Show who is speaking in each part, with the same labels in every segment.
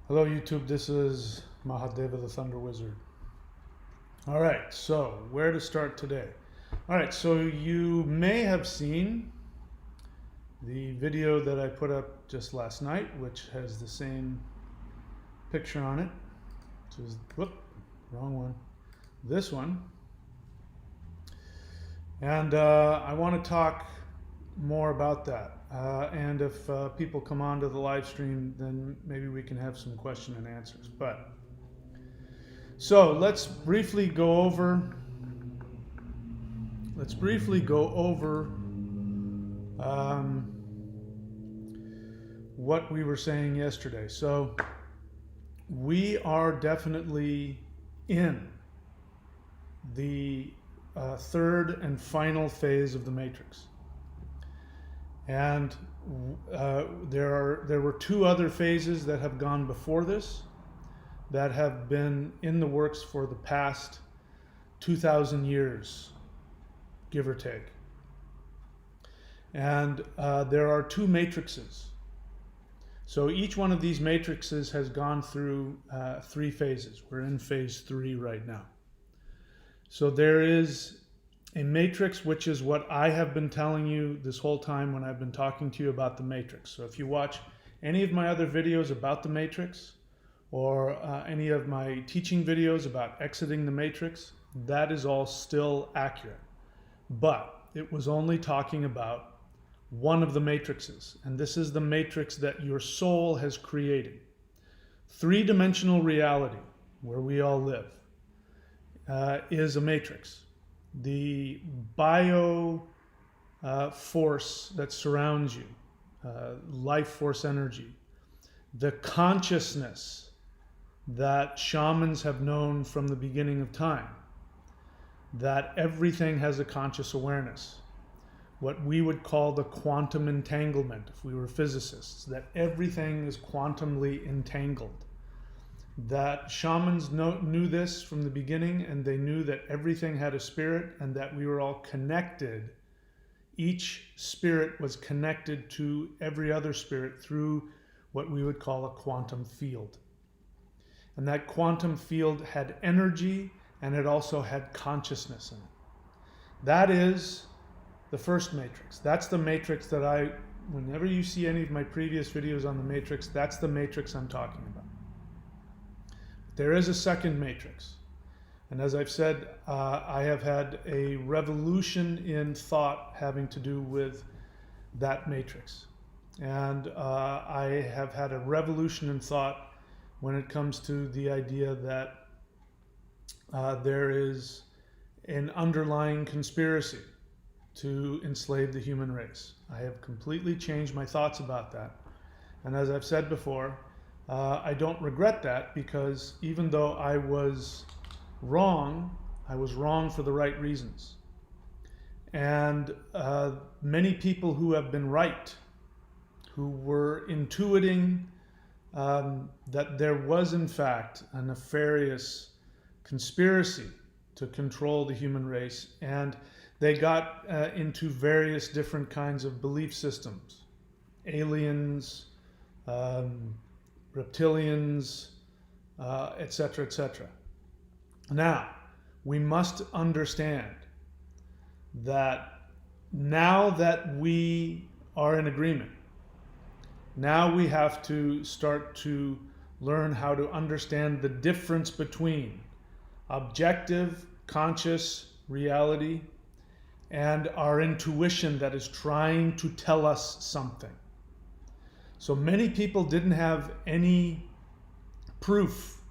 Speaker 1: Hello YouTube, this is Mahadeva the Thunder Wizard. Alright, so where to start today? Alright, so you may have seen the video that I put up just last night, which has the same picture on it. Which is, whoop, wrong one. This one. And I want to talk more about that. And if people come onto the live stream, then maybe we can have some question and answers. So let's briefly go over. What we were saying yesterday. So we are definitely in the third and final phase of the Matrix. And there were two other phases that have gone before this that have been in the works for the past 2,000 years, give or take. And there are two matrices. So each one of these matrices has gone through three phases. We're in phase 3 right now. So there is a matrix, which is what I have been telling you this whole time when I've been talking to you about the matrix. So if you watch any of my other videos about the matrix, or any of my teaching videos about exiting the matrix, that is all still accurate. But it was only talking about one of the matrices, and this is the matrix that your soul has created. Three-dimensional reality, where we all live, is a matrix. The bio force that surrounds you, life force energy, the consciousness that shamans have known from the beginning of time, that everything has a conscious awareness, what we would call the quantum entanglement if we were physicists, that everything is quantumly entangled. That shamans knew this from the beginning, and they knew that everything had a spirit and that we were all connected. Each spirit was connected to every other spirit through what we would call a quantum field. And that quantum field had energy, and it also had consciousness in it. That is the first matrix. That's the matrix that whenever you see any of my previous videos on the matrix, that's the matrix I'm talking about. There is a second matrix. And as I've said, I have had a revolution in thought having to do with that matrix. And I have had a revolution in thought when it comes to the idea that there is an underlying conspiracy to enslave the human race. I have completely changed my thoughts about that. And as I've said before, I don't regret that, because even though I was wrong for the right reasons. And many people who have been right, who were intuiting that there was in fact a nefarious conspiracy to control the human race, and they got into various different kinds of belief systems, aliens, reptilians, etc., etc. Now, we must understand that now that we are in agreement, now we have to start to learn how to understand the difference between objective, conscious reality and our intuition that is trying to tell us something. So many people didn't have any proof.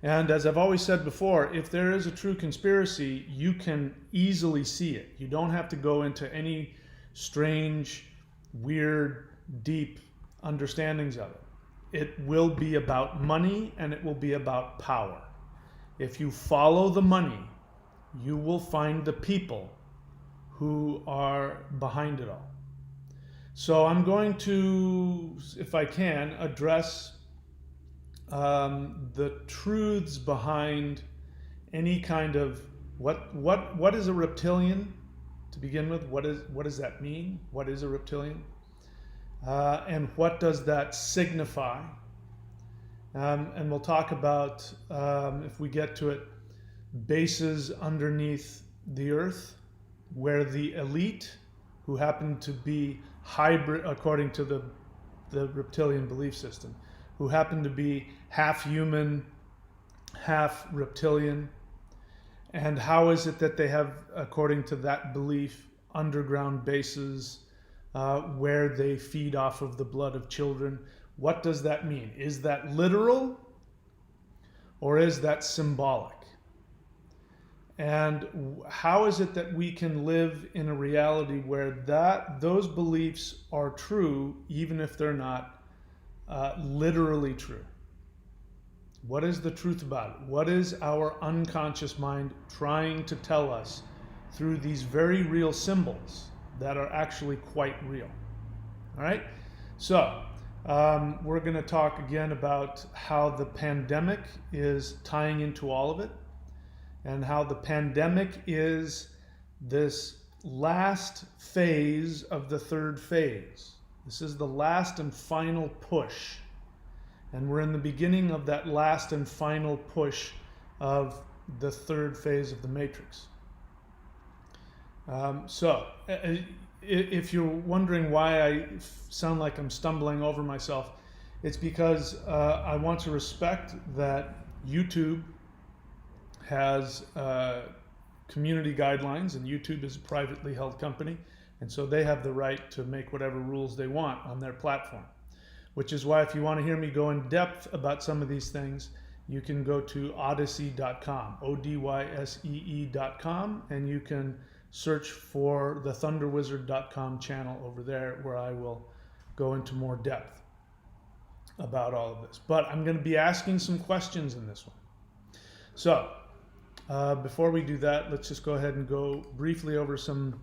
Speaker 1: And as I've always said before, if there is a true conspiracy, you can easily see it. You don't have to go into any strange, weird, deep understandings of it. It will be about money, and it will be about power. If you follow the money, you will find the people who are behind it all. So I'm going to, if I can, address the truths behind any kind of what is a reptilian to begin with. What does that mean? What is a reptilian? And what does that signify? And we'll talk about, if we get to it, bases underneath the earth where the elite, who happen to be hybrid, according to the reptilian belief system, who happen to be half human, half reptilian, and how is it that they have, according to that belief, underground bases where they feed off of the blood of children? What does that mean? Is that literal or is that symbolic? And how is it that we can live in a reality where those beliefs are true even if they're not literally true? What is the truth about it? What is our unconscious mind trying to tell us through these very real symbols that are actually quite real? All right? So, we're going to talk again about how the pandemic is tying into all of it, and how the pandemic is this last phase of the third phase. This is the last and final push. And we're in the beginning of that last and final push of the third phase of the matrix. If you're wondering why I sound like I'm stumbling over myself, it's because I want to respect that YouTube has community guidelines, and YouTube is a privately held company, and so they have the right to make whatever rules they want on their platform. Which is why if you want to hear me go in depth about some of these things, you can go to odyssey.com, odyssee.com, and you can search for the thunderwizard.com channel over there, where I will go into more depth about all of this. But I'm going to be asking some questions in this one. So before we do that, let's just go ahead and go briefly over some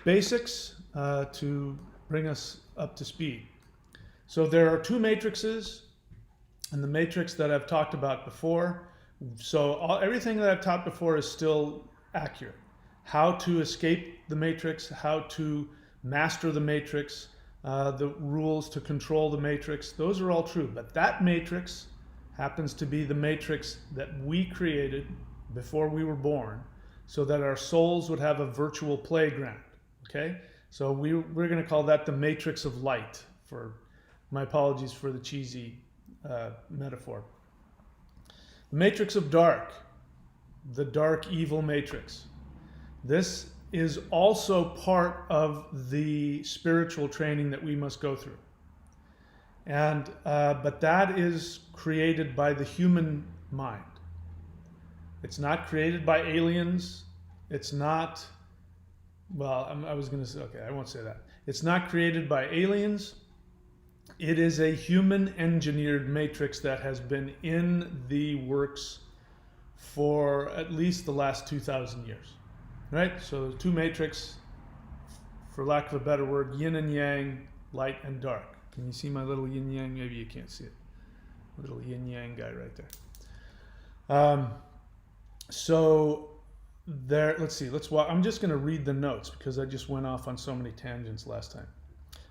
Speaker 1: basics to bring us up to speed. So there are two matrices, and the matrix that I've talked about before. So everything that I've taught before is still accurate. How to escape the matrix, how to master the matrix, the rules to control the matrix, those are all true. But that matrix happens to be the matrix that we created before we were born, so that our souls would have a virtual playground. Okay? So we're going to call that the matrix of light. My apologies for the cheesy metaphor. The matrix of dark, the dark evil matrix. This is also part of the spiritual training that we must go through. And but that is created by the human mind. It's not created by aliens. It's not, well, I was going to say, okay, I won't say that. It's not created by aliens. It is a human-engineered matrix that has been in the works for at least the last 2,000 years. Right? So the two matrix, for lack of a better word, yin and yang, light and dark. Can you see my little yin-yang? Maybe you can't see it. Little yin-yang guy right there. So there, let's see. I'm just going to read the notes because I just went off on so many tangents last time.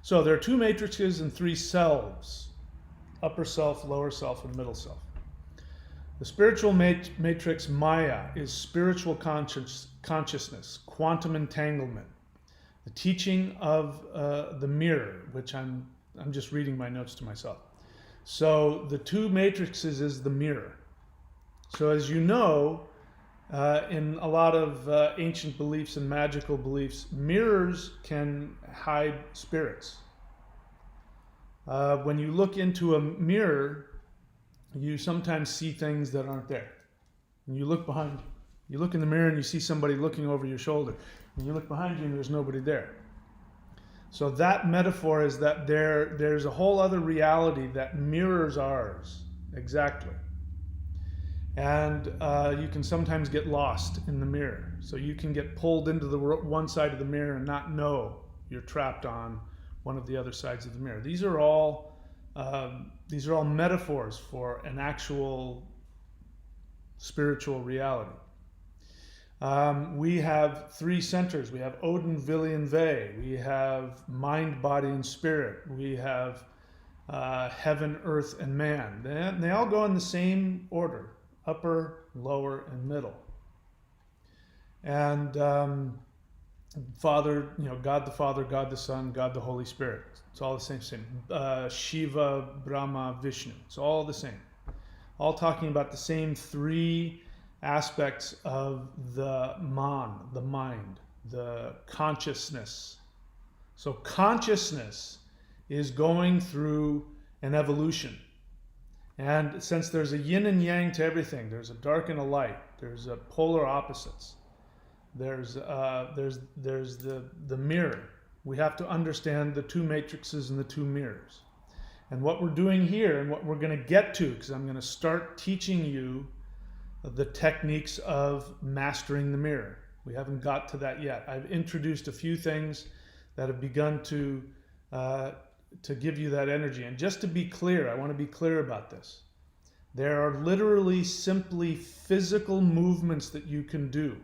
Speaker 1: So there are two matrices and three selves: upper self, lower self, and middle self. The spiritual matrix Maya is spiritual consciousness, quantum entanglement, the teaching of the mirror, which I'm just reading my notes to myself. So the two matrices is the mirror. So as you know, in a lot of ancient beliefs and magical beliefs, mirrors can hide spirits. When you look into a mirror, you sometimes see things that aren't there. And you look behind you. You look in the mirror and you see somebody looking over your shoulder. And you look behind you and there's nobody there. So that metaphor is that there's a whole other reality that mirrors ours. Exactly. And you can sometimes get lost in the mirror. So you can get pulled into the one side of the mirror and not know you're trapped on one of the other sides of the mirror. These are all metaphors for an actual spiritual reality. We have three centers. We have Odin, Vili, and Ve. We have mind, body, and spirit. We have heaven, earth, and man. They all go in the same order: upper, lower, and middle. And Father, God the Father, God the Son, God the Holy Spirit. It's all the same. Shiva, Brahma, Vishnu. It's all the same. All talking about the same three aspects of the mind, the consciousness. So consciousness is going through an evolution. And since there's a yin and yang to everything, there's a dark and a light, there's a polar opposites. There's the mirror. We have to understand the two matrices and the two mirrors. And what we're doing here, and what we're going to get to, because I'm going to start teaching you the techniques of mastering the mirror. We haven't got to that yet. I've introduced a few things that have begun to give you that energy. And just to be clear, I want to be clear about this. There are literally simply physical movements that you can do.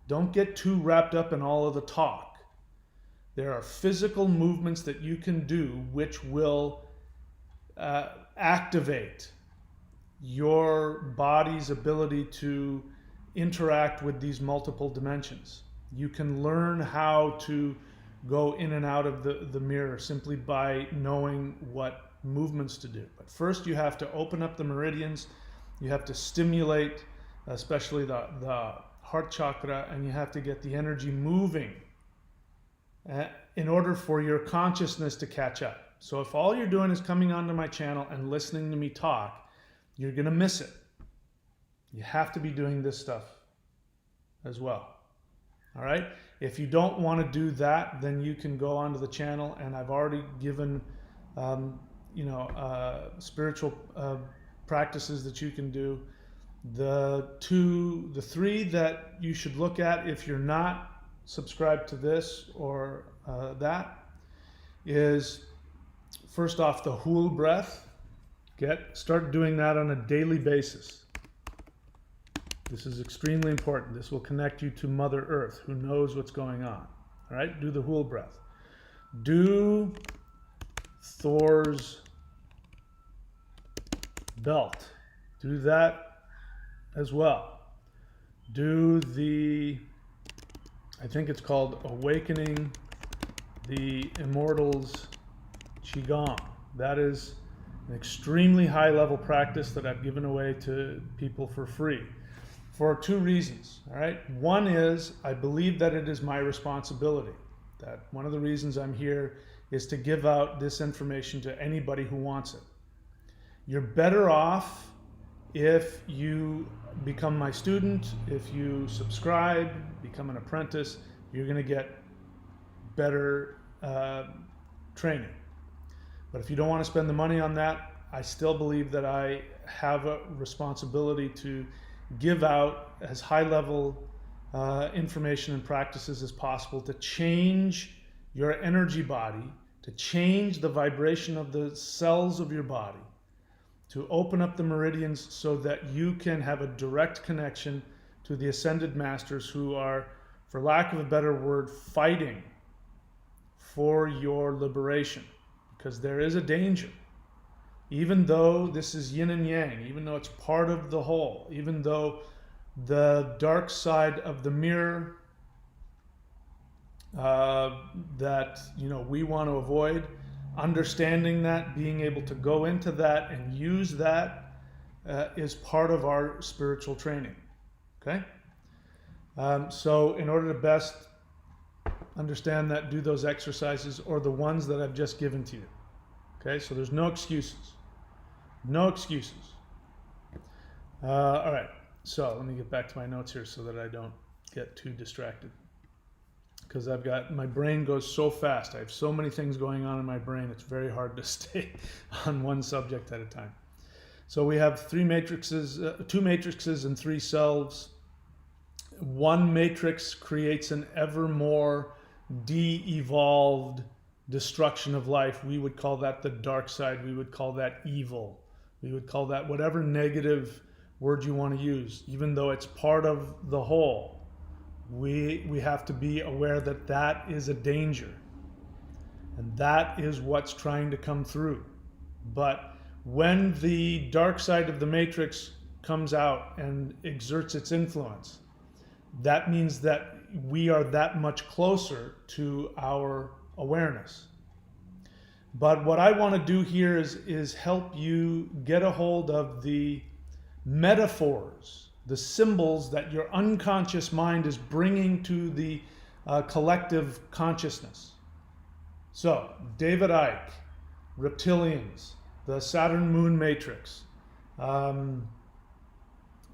Speaker 1: Don't get too wrapped up in all of the talk. There are physical movements that you can do which will activate your body's ability to interact with these multiple dimensions. You can learn how to go in and out of the mirror simply by knowing what movements to do. But first you have to open up the meridians, you have to stimulate especially the heart chakra, and you have to get the energy moving in order for your consciousness to catch up. So if all you're doing is coming onto my channel and listening to me talk, you're going to miss it. You have to be doing this stuff as well. All right? If you don't want to do that, then you can go onto the channel, and I've already given spiritual practices that you can do. The three that you should look at if you're not subscribed to this or that is, first off, the whole breath. Start doing that on a daily basis. This is extremely important. This will connect you to Mother Earth, who knows what's going on. All right, do the whole breath. Do Thor's belt. Do that as well. Do I think it's called Awakening the Immortals Qigong. That is an extremely high level practice that I've given away to people for free for two reasons. All right. One is I believe that it is my responsibility. That one of the reasons I'm here is to give out this information to anybody who wants it. You're better off if you become my student, if you subscribe, become an apprentice, you're going to get better training. But if you don't want to spend the money on that, I still believe that I have a responsibility to give out as high level information and practices as possible to change your energy body, to change the vibration of the cells of your body, to open up the meridians so that you can have a direct connection to the ascended masters who are, for lack of a better word, fighting for your liberation. Because there is a danger. Even though this is yin and yang, even though it's part of the whole, even though the dark side of the mirror that we want to avoid, understanding that, being able to go into that and use that is part of our spiritual training. Okay? So in order to best understand that, do those exercises or the ones that I've just given to you. Okay? So there's no excuses. No excuses. All right. So let me get back to my notes here so that I don't get too distracted. Because my brain goes so fast. I have so many things going on in my brain, it's very hard to stay on one subject at a time. So we have two matrices and three selves. One matrix creates an ever more de-evolved destruction of life. We would call that the dark side. We would call that evil. We would call that whatever negative word you want to use, even though it's part of the whole. We have to be aware that that is a danger. And That is what's trying to come through. But when the dark side of the matrix comes out and exerts its influence, that means that we are that much closer to our awareness. But what I want to do here is help you get a hold of the metaphors, the symbols that your unconscious mind is bringing to the collective consciousness. So, David Icke, reptilians, the Saturn Moon Matrix,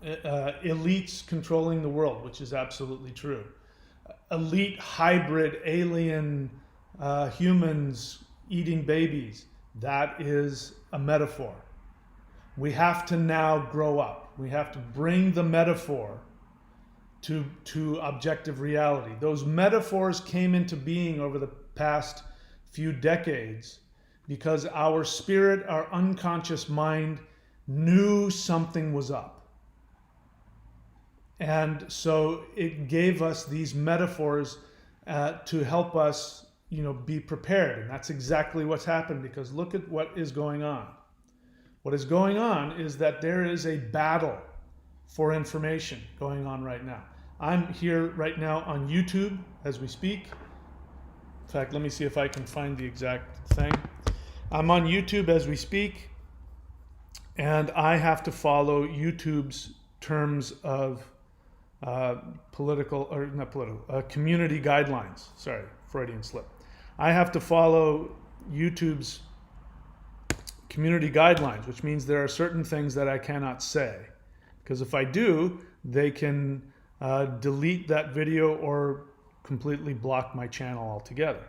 Speaker 1: elites controlling the world, which is absolutely true. Elite hybrid alien humans eating babies, that is a metaphor. We have to now grow up. We have to bring the metaphor to objective reality. Those metaphors came into being over the past few decades because our spirit, our unconscious mind knew something was up. And so it gave us these metaphors to help us, be prepared. And that's exactly what's happened, because look at what is going on. What is going on is that there is a battle for information going on right now. I'm here right now on YouTube as we speak. In fact, let me see if I can find the exact thing. I'm on YouTube as we speak, and I have to follow YouTube's terms of community guidelines. Sorry, Freudian slip. I have to follow YouTube's community guidelines, which means there are certain things that I cannot say, because if I do, they can delete that video or completely block my channel altogether.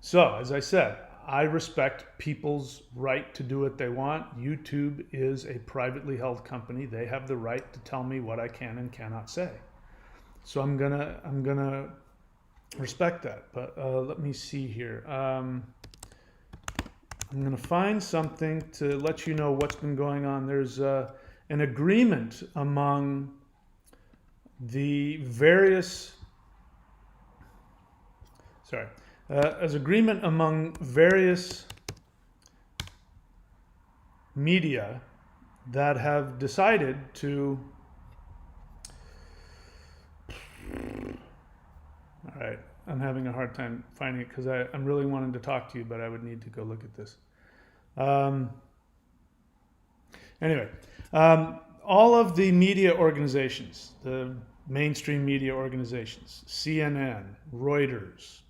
Speaker 1: So, as I said, I respect people's right to do what they want. YouTube is a privately held company. They have the right to tell me what I can and cannot say. So I'm gonna respect that. But let me see here. I'm gonna find something to let you know what's been going on. There's an agreement among the various. As agreement among various media that have decided to. All right, I'm having a hard time finding it because I'm really wanting to talk to you, but I would need to go look at this. Anyway, all of the media organizations, the mainstream media organizations, CNN, Reuters,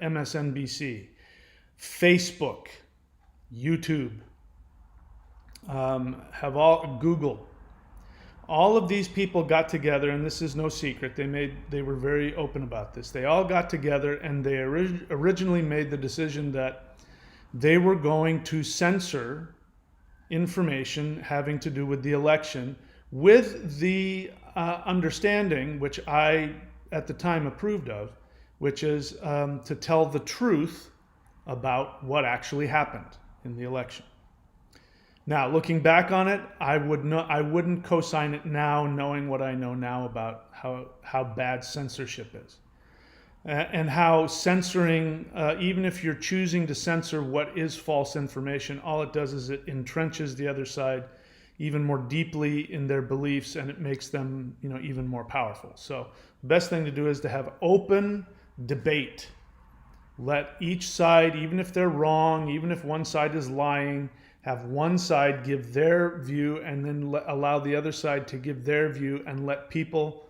Speaker 1: MSNBC, Facebook, YouTube, Google. All of these people got together, and this is no secret. They were very open about this. They all got together, and they originally made the decision that they were going to censor information having to do with the election, with the understanding, which I at the time approved of, which is to tell the truth about what actually happened in the election. Now, looking back on it, I wouldn't co-sign it now, knowing what I know now about how bad censorship is, and how censoring, even if you're choosing to censor what is false information, all it does is it entrenches the other side even more deeply in their beliefs, and it makes them, even more powerful. So the best thing to do is to have open debate. Let each side, even if they're wrong, even if one side is lying, have one side give their view, and then allow the other side to give their view, and let people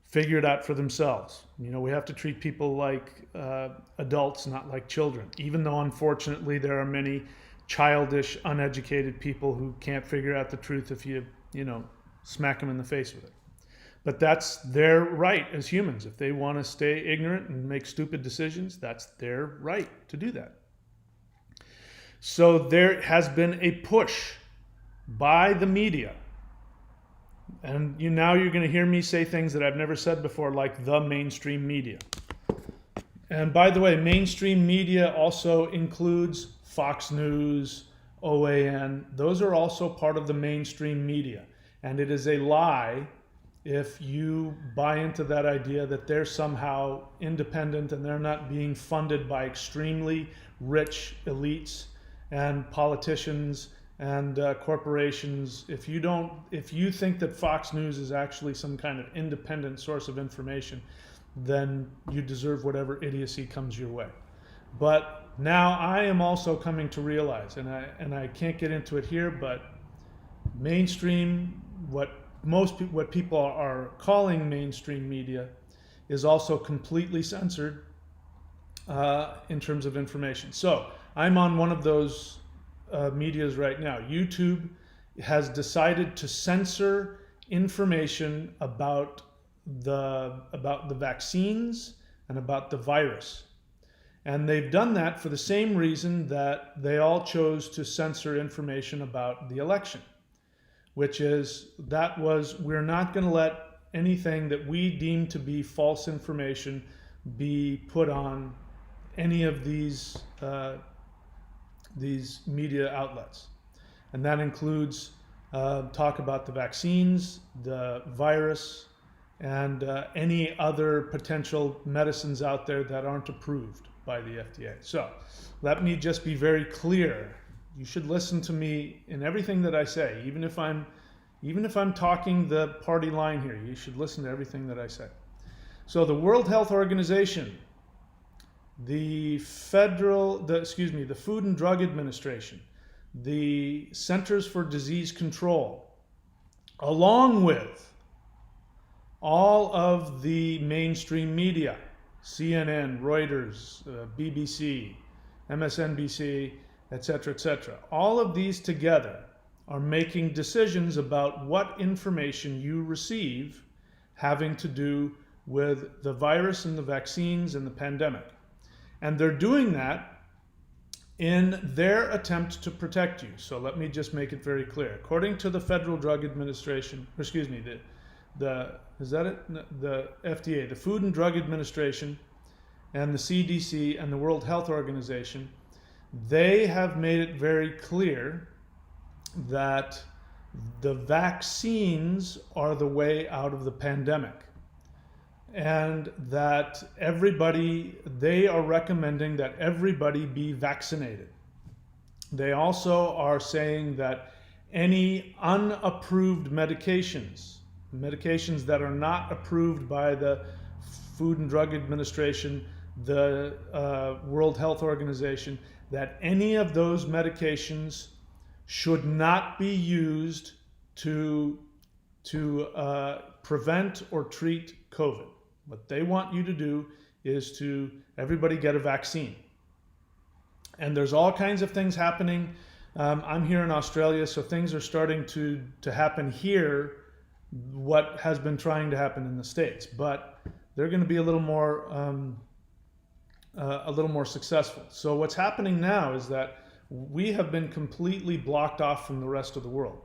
Speaker 1: figure it out for themselves. We have to treat people like adults, not like children, even though unfortunately there are many childish, uneducated people who can't figure out the truth if you smack them in the face with it. But that's their right as humans. If they want to stay ignorant and make stupid decisions, that's their right to do that. So there has been a push by the media. And now you're going to hear me say things that I've never said before, like the mainstream media. And by the way, mainstream media also includes Fox News, OAN. Those are also part of the mainstream media. And it is a lie if you buy into that idea that they're somehow independent and they're not being funded by extremely rich elites and politicians and corporations. If you think that Fox News is actually some kind of independent source of information, then you deserve whatever idiocy comes your way. But now I am also coming to realize, and I can't get into it here, but mainstream, what people are calling mainstream media, is also completely censored in terms of information. So I'm on one of those medias right now. YouTube has decided to censor information about the vaccines and about the virus. And they've done that for the same reason that they all chose to censor information about the election, which is we're not going to let anything that we deem to be false information be put on any of these media outlets. And that includes talk about the vaccines, the virus, and any other potential medicines out there that aren't approved by the FDA. So let me just be very clear. You should listen to me in everything that I say, even if I'm talking the party line here. You should listen to everything that I say. So the World Health Organization, the Food and Drug Administration, the Centers for Disease Control, along with all of the mainstream media, CNN, Reuters, BBC, MSNBC, etc., all of these together are making decisions about what information you receive having to do with the virus and the vaccines and the pandemic. And they're doing that in their attempt to protect you. So let me just make it very clear. According to the Federal Drug Administration, the FDA, the Food and Drug Administration, and the CDC and the World Health Organization, they have made it very clear that the vaccines are the way out of the pandemic, and that they are recommending that everybody be vaccinated. They also are saying that any unapproved medications that are not approved by the Food and Drug Administration, the World Health Organization, that any of those medications should not be used to prevent or treat COVID. What they want you to do is to everybody get a vaccine. And there's all kinds of things happening. I'm here in Australia, so things are starting to happen here, what has been trying to happen in the States. But they're going to be a little more successful. So what's happening now is that we have been completely blocked off from the rest of the world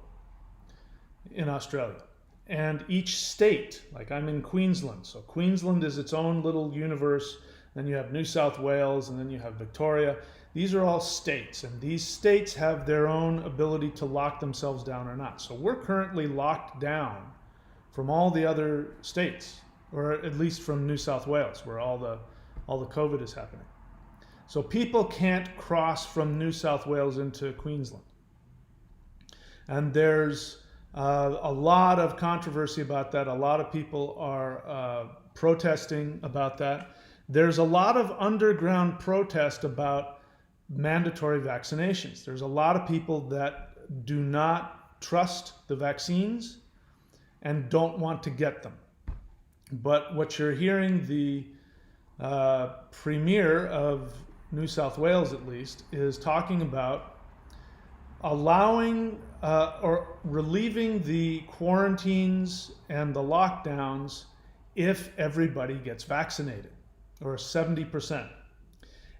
Speaker 1: in Australia. And each state, like I'm in Queensland, so Queensland is its own little universe. Then you have New South Wales, and then you have Victoria. These are all states, and these states have their own ability to lock themselves down or not. So we're currently locked down from all the other states, or at least from New South Wales, where all the COVID is happening. So people can't cross from New South Wales into Queensland. And there's a lot of controversy about that. A lot of people are protesting about that. There's a lot of underground protest about mandatory vaccinations. There's a lot of people that do not trust the vaccines and don't want to get them. But what you're hearing, the Premier of New South Wales at least, is talking about allowing or relieving the quarantines and the lockdowns if everybody gets vaccinated, or 70%.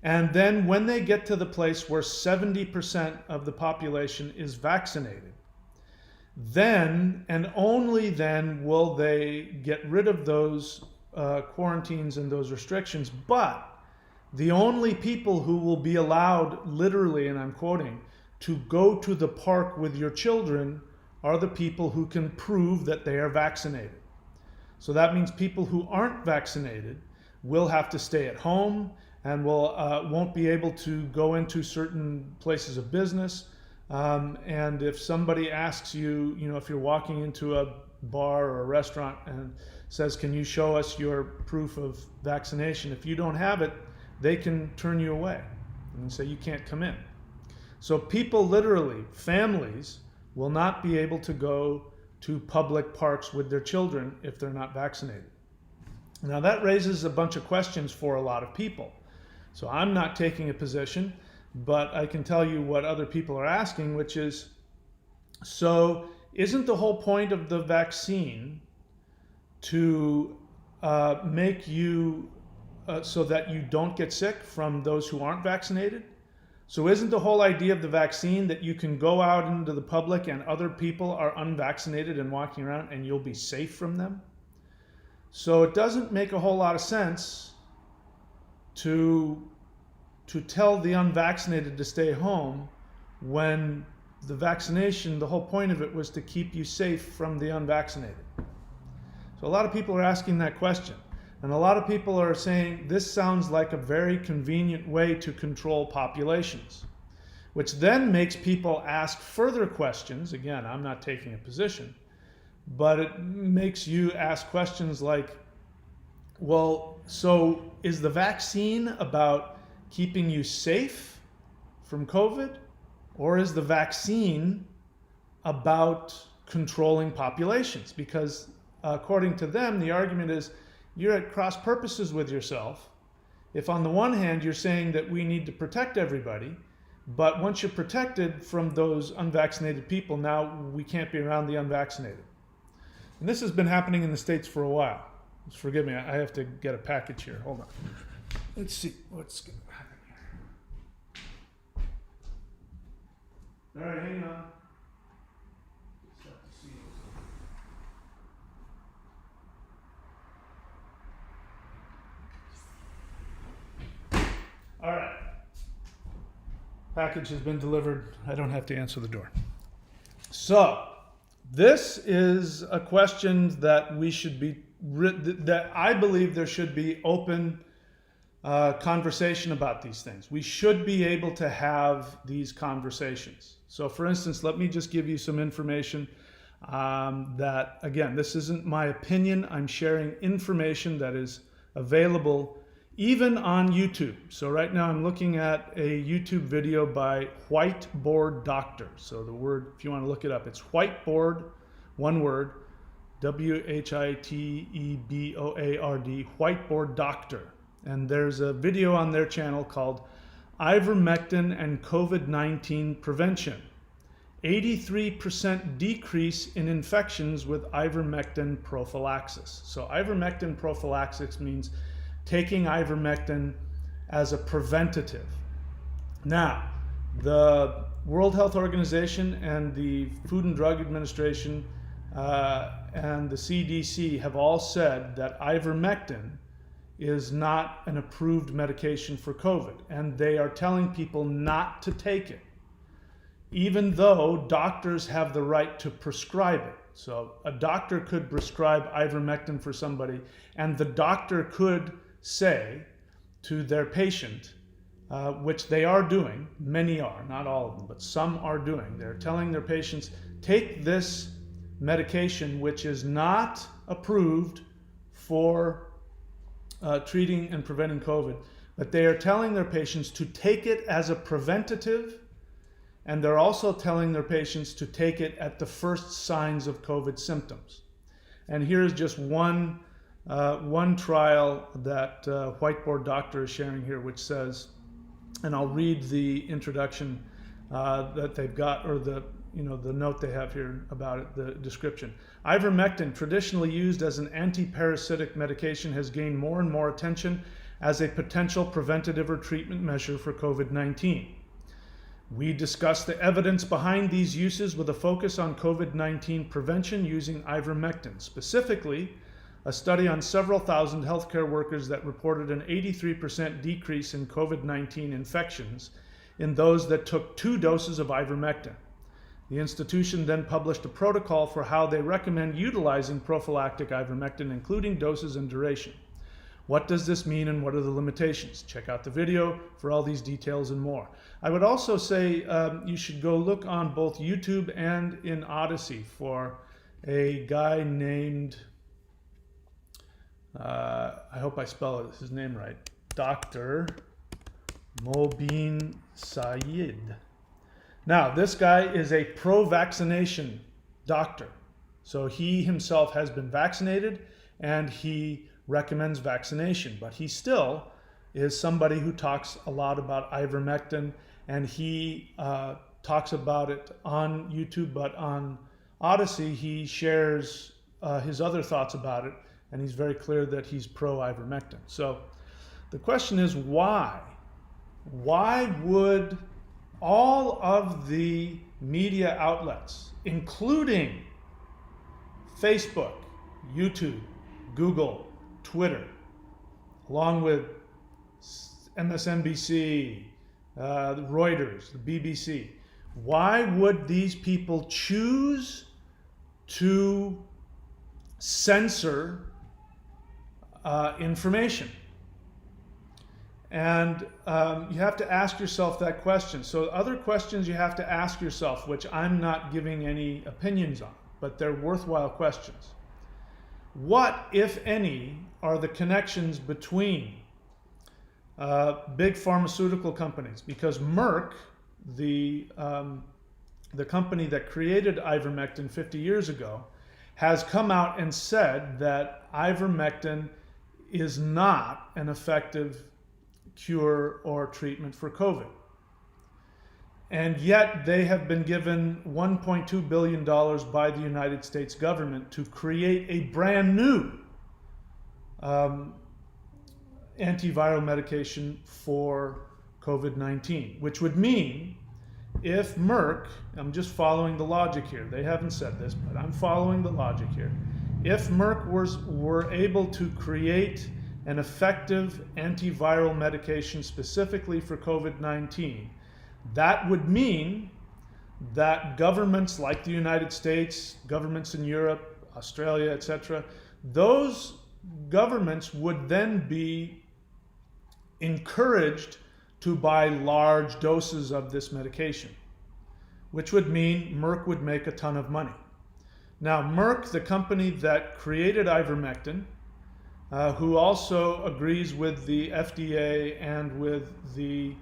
Speaker 1: And then when they get to the place where 70% of the population is vaccinated, then and only then will they get rid of those quarantines and those restrictions. But the only people who will be allowed, literally, and I'm quoting, to go to the park with your children are the people who can prove that they are vaccinated. So that means people who aren't vaccinated will have to stay at home and won't be able to go into certain places of business. And if somebody asks you, if you're walking into a bar or a restaurant and says, can you show us your proof of vaccination? If you don't have it, they can turn you away and say you can't come in. So people literally, families, will not be able to go to public parks with their children if they're not vaccinated. Now that raises a bunch of questions for a lot of people. So I'm not taking a position, but I can tell you what other people are asking, which is, so isn't the whole point of the vaccine to make you so that you don't get sick from those who aren't vaccinated? So isn't the whole idea of the vaccine that you can go out into the public and other people are unvaccinated and walking around and you'll be safe from them? So it doesn't make a whole lot of sense to tell the unvaccinated to stay home when the vaccination, the whole point of it was to keep you safe from the unvaccinated. So a lot of people are asking that question. And a lot of people are saying this sounds like a very convenient way to control populations, which then makes people ask further questions. Again, I'm not taking a position, but it makes you ask questions like, well, so is the vaccine about keeping you safe from COVID, or is the vaccine about controlling populations? Because according to them, the argument is you're at cross purposes with yourself. If on the one hand you're saying that we need to protect everybody, but once you're protected from those unvaccinated people, now we can't be around the unvaccinated. And this has been happening in the States for a while. Just forgive me, I have to get a package here. Hold on. Let's see what's going to happen here. All right, hang on. Just have to see what's going on. All right. Package has been delivered. I don't have to answer the door. So, this is a question that we should be, that I believe there should be open conversation about these things. We should be able to have these conversations. So for instance, let me just give you some information that, again, this isn't my opinion. I'm sharing information that is available even on YouTube. So right now I'm looking at a YouTube video by Whiteboard Doctor. So the word, if you want to look it up, it's Whiteboard, one word, Whiteboard, Whiteboard Doctor. And there's a video on their channel called Ivermectin and COVID-19 Prevention. 83% decrease in infections with ivermectin prophylaxis. So ivermectin prophylaxis means taking ivermectin as a preventative. Now, the World Health Organization and the Food and Drug Administration and the CDC have all said that ivermectin is not an approved medication for COVID, and they are telling people not to take it, even though doctors have the right to prescribe it. So a doctor could prescribe ivermectin for somebody, and the doctor could say to their patient, which they are doing, many are, not all of them, but some are doing, they're telling their patients, take this medication which is not approved for treating and preventing COVID, but they are telling their patients to take it as a preventative, and they're also telling their patients to take it at the first signs of COVID symptoms. And here's just one trial that Whiteboard Doctor is sharing here, which says, and I'll read the introduction that they've got, or the note they have here about it, the description. Ivermectin, traditionally used as an anti-parasitic medication, has gained more and more attention as a potential preventative or treatment measure for COVID-19. We discuss the evidence behind these uses with a focus on COVID-19 prevention using ivermectin. Specifically, a study on several thousand healthcare workers that reported an 83% decrease in COVID-19 infections in those that took 2 doses of ivermectin. The institution then published a protocol for how they recommend utilizing prophylactic ivermectin, including doses and duration. What does this mean and what are the limitations? Check out the video for all these details and more. I would also say you should go look on both YouTube and in Odyssey for a guy named, I hope I spell his name right, Dr. Mobeen Sayed. Now, this guy is a pro-vaccination doctor. So he himself has been vaccinated and he recommends vaccination, but he still is somebody who talks a lot about ivermectin, and he talks about it on YouTube, but on Odyssey he shares his other thoughts about it, and he's very clear that he's pro-ivermectin. So the question is why? Why would all of the media outlets, including Facebook, YouTube, Google, Twitter, along with MSNBC, Reuters, the BBC, why would these people choose to censor information? And you have to ask yourself that question. So other questions you have to ask yourself, which I'm not giving any opinions on, but they're worthwhile questions. What, if any, are the connections between big pharmaceutical companies? Because Merck, the company that created ivermectin 50 years ago, has come out and said that ivermectin is not an effective cure or treatment for COVID. And yet they have been given $1.2 billion by the United States government to create a brand new antiviral medication for COVID-19, which would mean if Merck, I'm just following the logic here, they haven't said this, but I'm following the logic here. If Merck were able to create an effective antiviral medication specifically for COVID-19, that would mean that governments like the United States, governments in Europe, Australia, etc., those governments would then be encouraged to buy large doses of this medication, which would mean Merck would make a ton of money. Now, Merck, the company that created ivermectin, who also agrees with the FDA and with the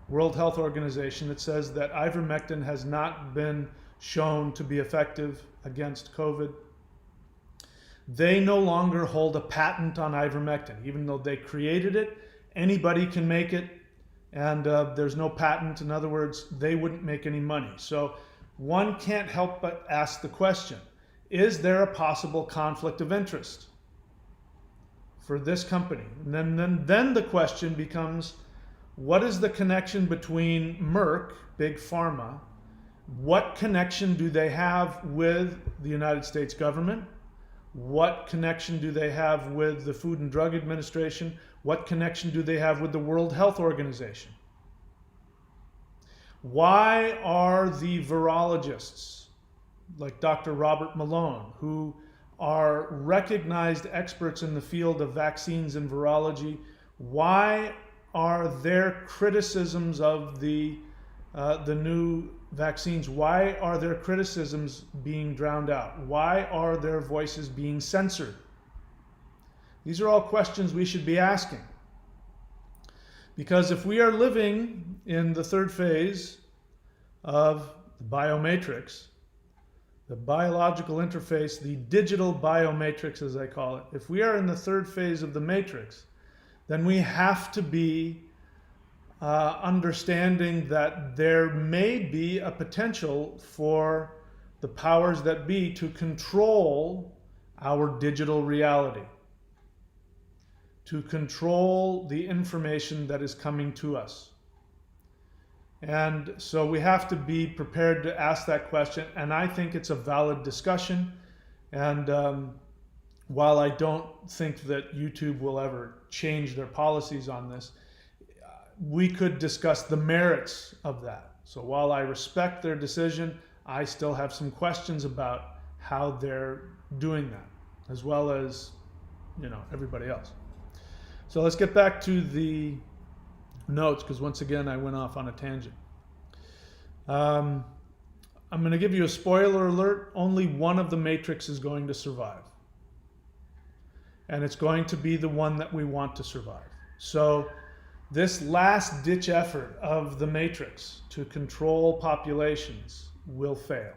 Speaker 1: World Health Organization that says that ivermectin has not been shown to be effective against COVID, they no longer hold a patent on ivermectin. Even though they created it, anybody can make it, and there's no patent. In other words, they wouldn't make any money. So one can't help but ask the question, is there a possible conflict of interest for this company? And then the question becomes, what is the connection between Merck, Big Pharma? What connection do they have with the United States government? What connection do they have with the Food and Drug Administration? What connection do they have with the World Health Organization? Why are the virologists like Dr. Robert Malone, who are recognized experts in the field of vaccines and virology, why are their criticisms of the new vaccines, why are their criticisms being drowned out? Why are their voices being censored? These are all questions we should be asking. Because if we are living in the third phase of the biomatrix, the biological interface, the digital biomatrix as I call it, if we are in the third phase of the matrix, then we have to be understanding that there may be a potential for the powers that be to control our digital reality, to control the information that is coming to us. And so we have to be prepared to ask that question, and I think it's a valid discussion. And while I don't think that YouTube will ever change their policies on this, we could discuss the merits of that. So while I respect their decision, I still have some questions about how they're doing that, as well as, everybody else. So let's get back to the notes, because once again I went off on a tangent. I'm going to give you a spoiler alert. Only one of the Matrix is going to survive. And it's going to be the one that we want to survive. So this last ditch effort of the Matrix to control populations will fail.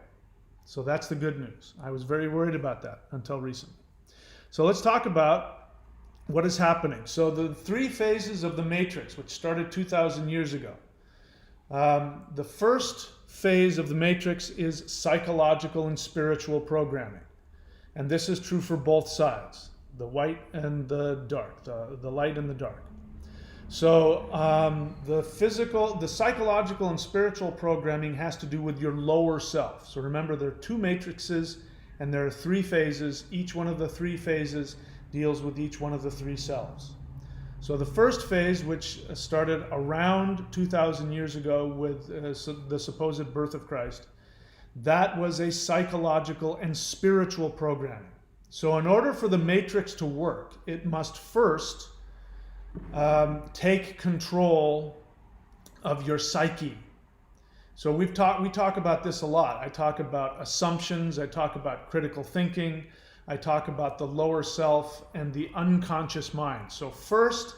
Speaker 1: So that's the good news. I was very worried about that until recently. So let's talk about what is happening. So the three phases of the Matrix, which started 2,000 years ago. The first phase of the Matrix is psychological and spiritual programming. And this is true for both sides, the white and the dark, the light and the dark. So the psychological and spiritual programming has to do with your lower self. So remember, there are two matrices and there are three phases. Each one of the three phases deals with each one of the three selves. So the first phase, which started around 2,000 years ago with the supposed birth of Christ, that was a psychological and spiritual programming. So in order for the Matrix to work, it must first take control of your psyche. So we talk about this a lot. I talk about assumptions, I talk about critical thinking, I talk about the lower self and the unconscious mind. So first,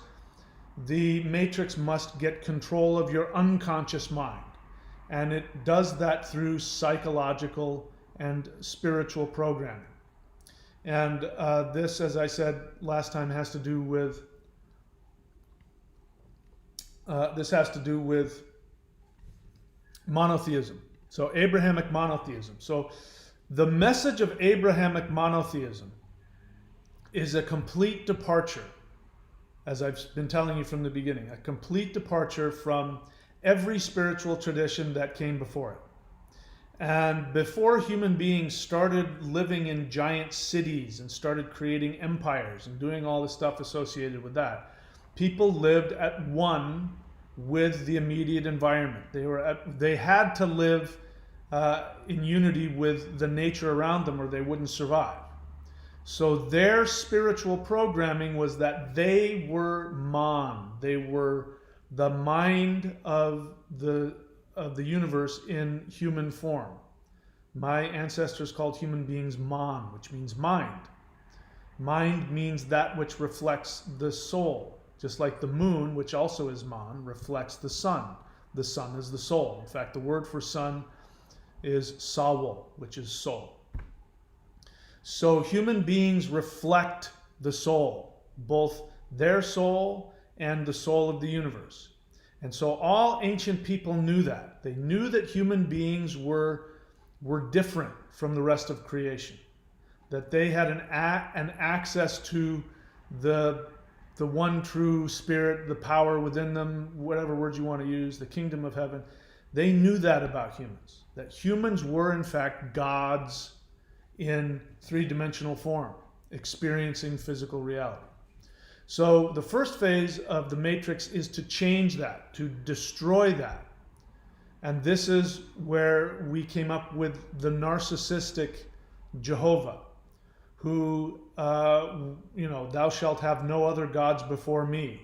Speaker 1: the Matrix must get control of your unconscious mind. And it does that through psychological and spiritual programming. And this, as I said last time, has to do with monotheism. So Abrahamic monotheism. So the message of Abrahamic monotheism is a complete departure, as I've been telling you from the beginning, a complete departure from every spiritual tradition that came before it. And before human beings started living in giant cities and started creating empires and doing all the stuff associated with that, people lived at one with the immediate environment. They had to live in unity with the nature around them or they wouldn't survive. So their spiritual programming was that they were Man. They were the mind of the universe in human form. My ancestors called human beings Man, which means mind. Mind means that which reflects the soul. Just like the moon, which also is Man, reflects the sun. The sun is the soul. In fact, the word for sun is Sawo, which is soul. So human beings reflect the soul, both their soul and the soul of the universe. And so all ancient people knew that. They knew that human beings were different from the rest of creation. That they had an access to the one true spirit, the power within them, whatever words you want to use, the kingdom of heaven. They knew that about humans. That humans were in fact gods in three-dimensional form, experiencing physical reality. So the first phase of the Matrix is to change that, to destroy that. And this is where we came up with the narcissistic Jehovah, who, thou shalt have no other gods before me.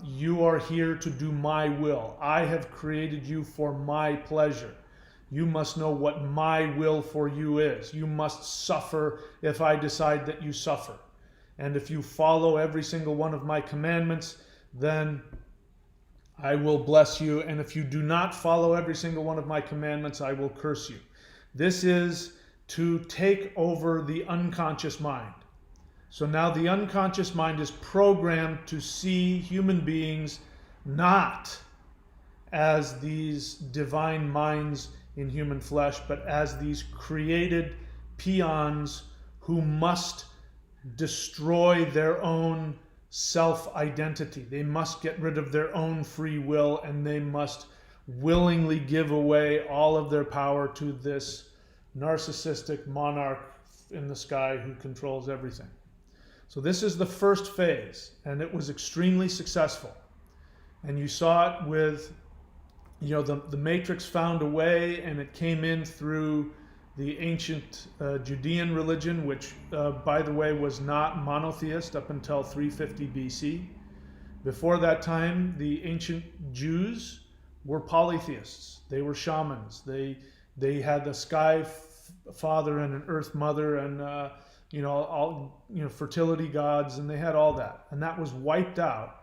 Speaker 1: You are here to do my will. I have created you for my pleasure. You must know what my will for you is. You must suffer if I decide that you suffer. And if you follow every single one of my commandments, then I will bless you. And if you do not follow every single one of my commandments, I will curse you. This is to take over the unconscious mind. So now the unconscious mind is programmed to see human beings not as these divine minds in human flesh, but as these created peons who must destroy their own self-identity. They must get rid of their own free will, and they must willingly give away all of their power to this narcissistic monarch in the sky who controls everything. So this is the first phase, and it was extremely successful. And you saw it with the matrix found a way, and it came in through the ancient Judean religion, which, by the way, was not monotheist up until 350 BC. Before that time, the ancient Jews were polytheists. They were shamans. They had a sky father and an earth mother, and all fertility gods, and they had all that. And that was wiped out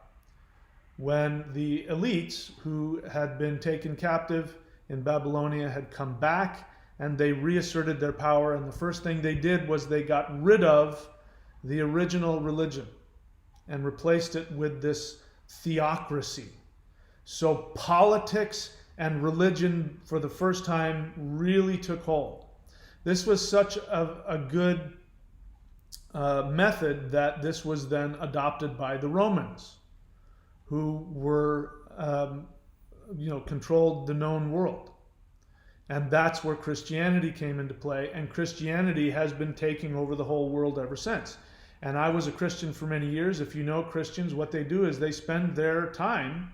Speaker 1: when the elites who had been taken captive in Babylonia had come back, and they reasserted their power. And the first thing they did was they got rid of the original religion and replaced it with this theocracy. So politics and religion for the first time really took hold. This was such a good method that this was then adopted by the Romans, who were controlled the known world. And that's where Christianity came into play, and Christianity has been taking over the whole world ever since. And I was a Christian for many years. If you know Christians, what they do is they spend their time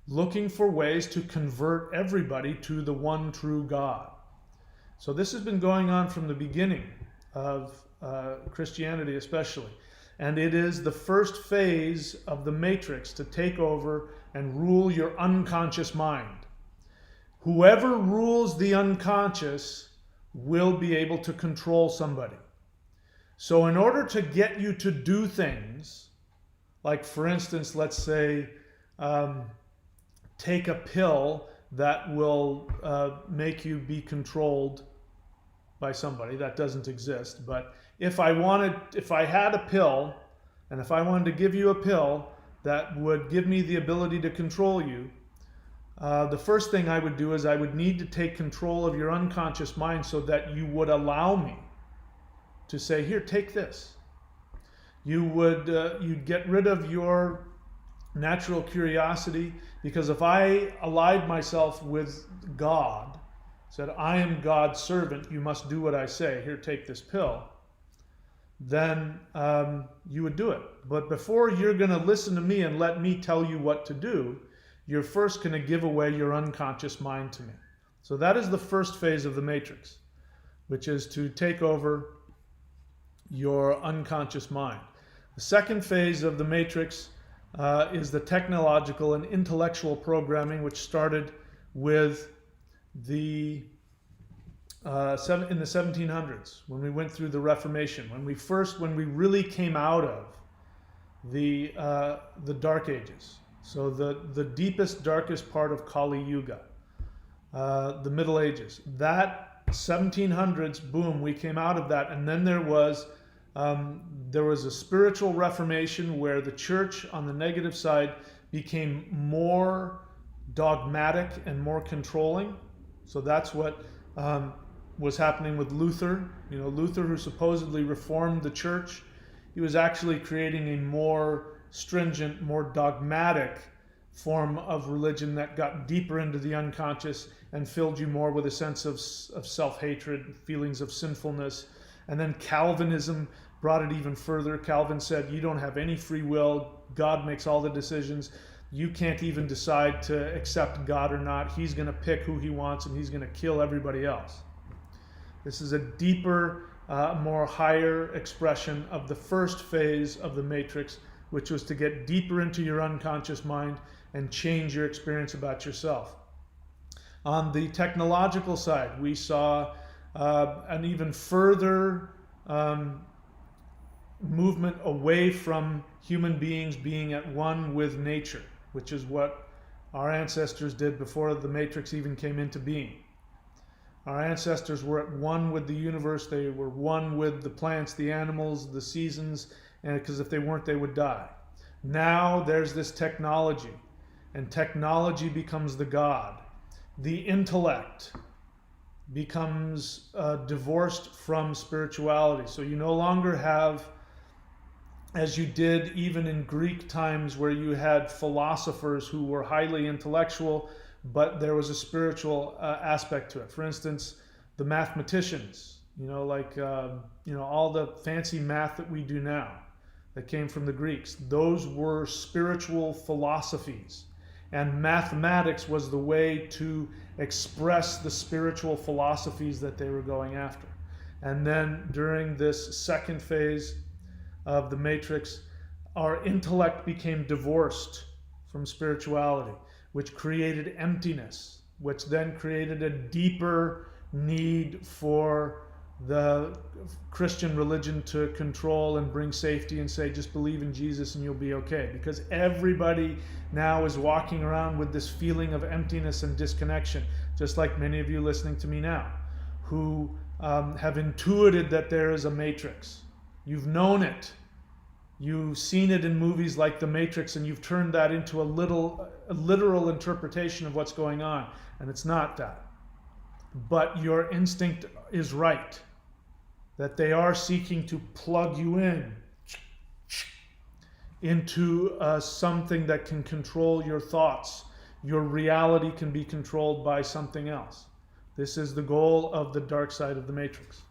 Speaker 1: looking for ways to convert everybody to the one true God. So this has been going on from the beginning of Christianity especially. And it is the first phase of the matrix to take over and rule your unconscious mind. Whoever rules the unconscious will be able to control somebody. So in order to get you to do things, like for instance, let's say, take a pill that will make you be controlled by somebody. That doesn't exist. But if I had a pill, and if I wanted to give you a pill that would give me the ability to control you, the first thing I would do is I would need to take control of your unconscious mind so that you would allow me to say, here, take this. You'd get rid of your natural curiosity, because if I allied myself with God, said, I am God's servant, you must do what I say, here, take this pill, then you would do it. But before you're going to listen to me and let me tell you what to do, you're first going to give away your unconscious mind to me. So that is the first phase of the matrix, which is to take over your unconscious mind. The second phase of the matrix is the technological and intellectual programming, which started with in the 1700s, when we went through the Reformation, when we really came out of the Dark Ages. So the deepest, darkest part of Kali Yuga, the Middle Ages. That 1700s, boom, we came out of that, and then there was a spiritual reformation where the church on the negative side became more dogmatic and more controlling. So that's what was happening with Luther. Luther, who supposedly reformed the church, he was actually creating a more stringent, more dogmatic form of religion that got deeper into the unconscious and filled you more with a sense of self-hatred, feelings of sinfulness. And then Calvinism brought it even further. Calvin said, you don't have any free will. God makes all the decisions. You can't even decide to accept God or not. He's going to pick who he wants, and he's going to kill everybody else. This is a deeper, more higher expression of the first phase of the matrix, which was to get deeper into your unconscious mind and change your experience about yourself. On the technological side, we saw an even further movement away from human beings being at one with nature, which is what our ancestors did before the matrix even came into being. Our ancestors were at one with the universe. They were one with the plants, the animals, the seasons, and because if they weren't, they would die. Now there's this technology, and technology becomes the God. The intellect becomes divorced from spirituality. So you no longer have, as you did even in Greek times, where you had philosophers who were highly intellectual, but there was a spiritual aspect to it. For instance, the mathematicians, all the fancy math that we do now that came from the Greeks, those were spiritual philosophies. and mathematics was the way to express the spiritual philosophies that they were going after. And then during this second phase of the matrix, our intellect became divorced from spirituality, which created emptiness, which then created a deeper need for the Christian religion to control and bring safety and say, just believe in Jesus and you'll be okay. Because everybody now is walking around with this feeling of emptiness and disconnection, just like many of you listening to me now, who have intuited that there is a matrix. You've known it. You've seen it in movies like The Matrix, and you've turned that into a literal interpretation of what's going on. And it's not that. But your instinct is right, that they are seeking to plug you into something that can control your thoughts. Your reality can be controlled by something else. This is the goal of the dark side of the matrix.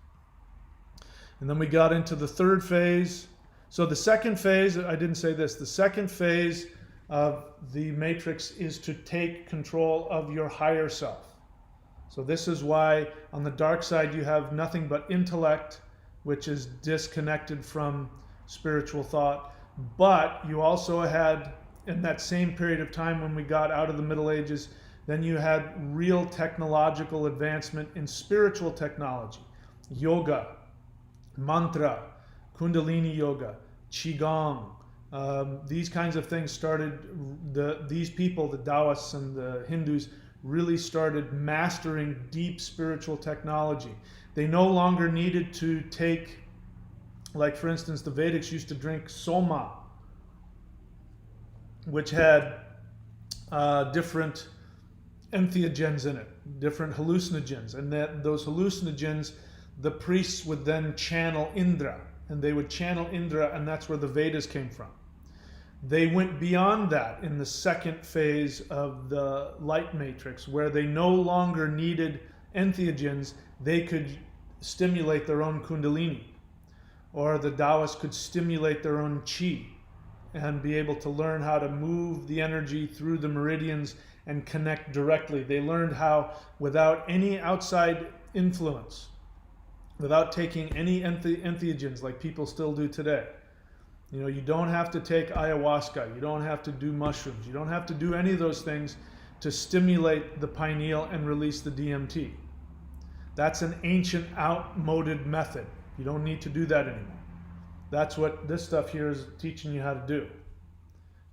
Speaker 1: And then we got into the third phase. So the second phase, I didn't say this, the second phase of the matrix is to take control of your higher self. So this is why on the dark side you have nothing but intellect, which is disconnected from spiritual thought. But you also had, in that same period of time when we got out of the Middle Ages, then you had real technological advancement in spiritual technology, yoga, mantra, Kundalini yoga, Qigong. These kinds of things started, these people, the Taoists and the Hindus, really started mastering deep spiritual technology. They no longer needed to take, like for instance, the Vedics used to drink soma, which had different entheogens in it, different hallucinogens. And that those hallucinogens, the priests would then channel Indra. And they would channel Indra, and that's where the Vedas came from. They went beyond that in the second phase of the light matrix, where they no longer needed entheogens. They could stimulate their own Kundalini, or the Taoists could stimulate their own Qi and be able to learn how to move the energy through the meridians and connect directly. They learned how, without any outside influence, without taking any entheogens like people still do today. You know, you don't have to take ayahuasca, you don't have to do mushrooms, you don't have to do any of those things to stimulate the pineal and release the DMT. That's an ancient, outmoded method. You don't need to do that anymore. That's what this stuff here is teaching you how to do.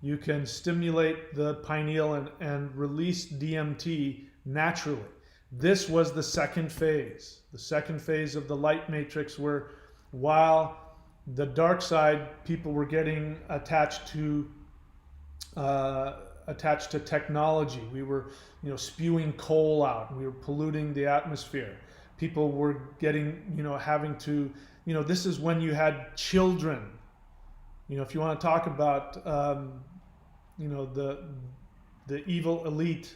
Speaker 1: You can stimulate the pineal and release DMT naturally. This was the second phase of the light matrix, where while the dark side people were getting attached to technology, we were, spewing coal out, we were polluting the atmosphere. People were getting, having to, this is when you had children. If you want to talk about, the evil elite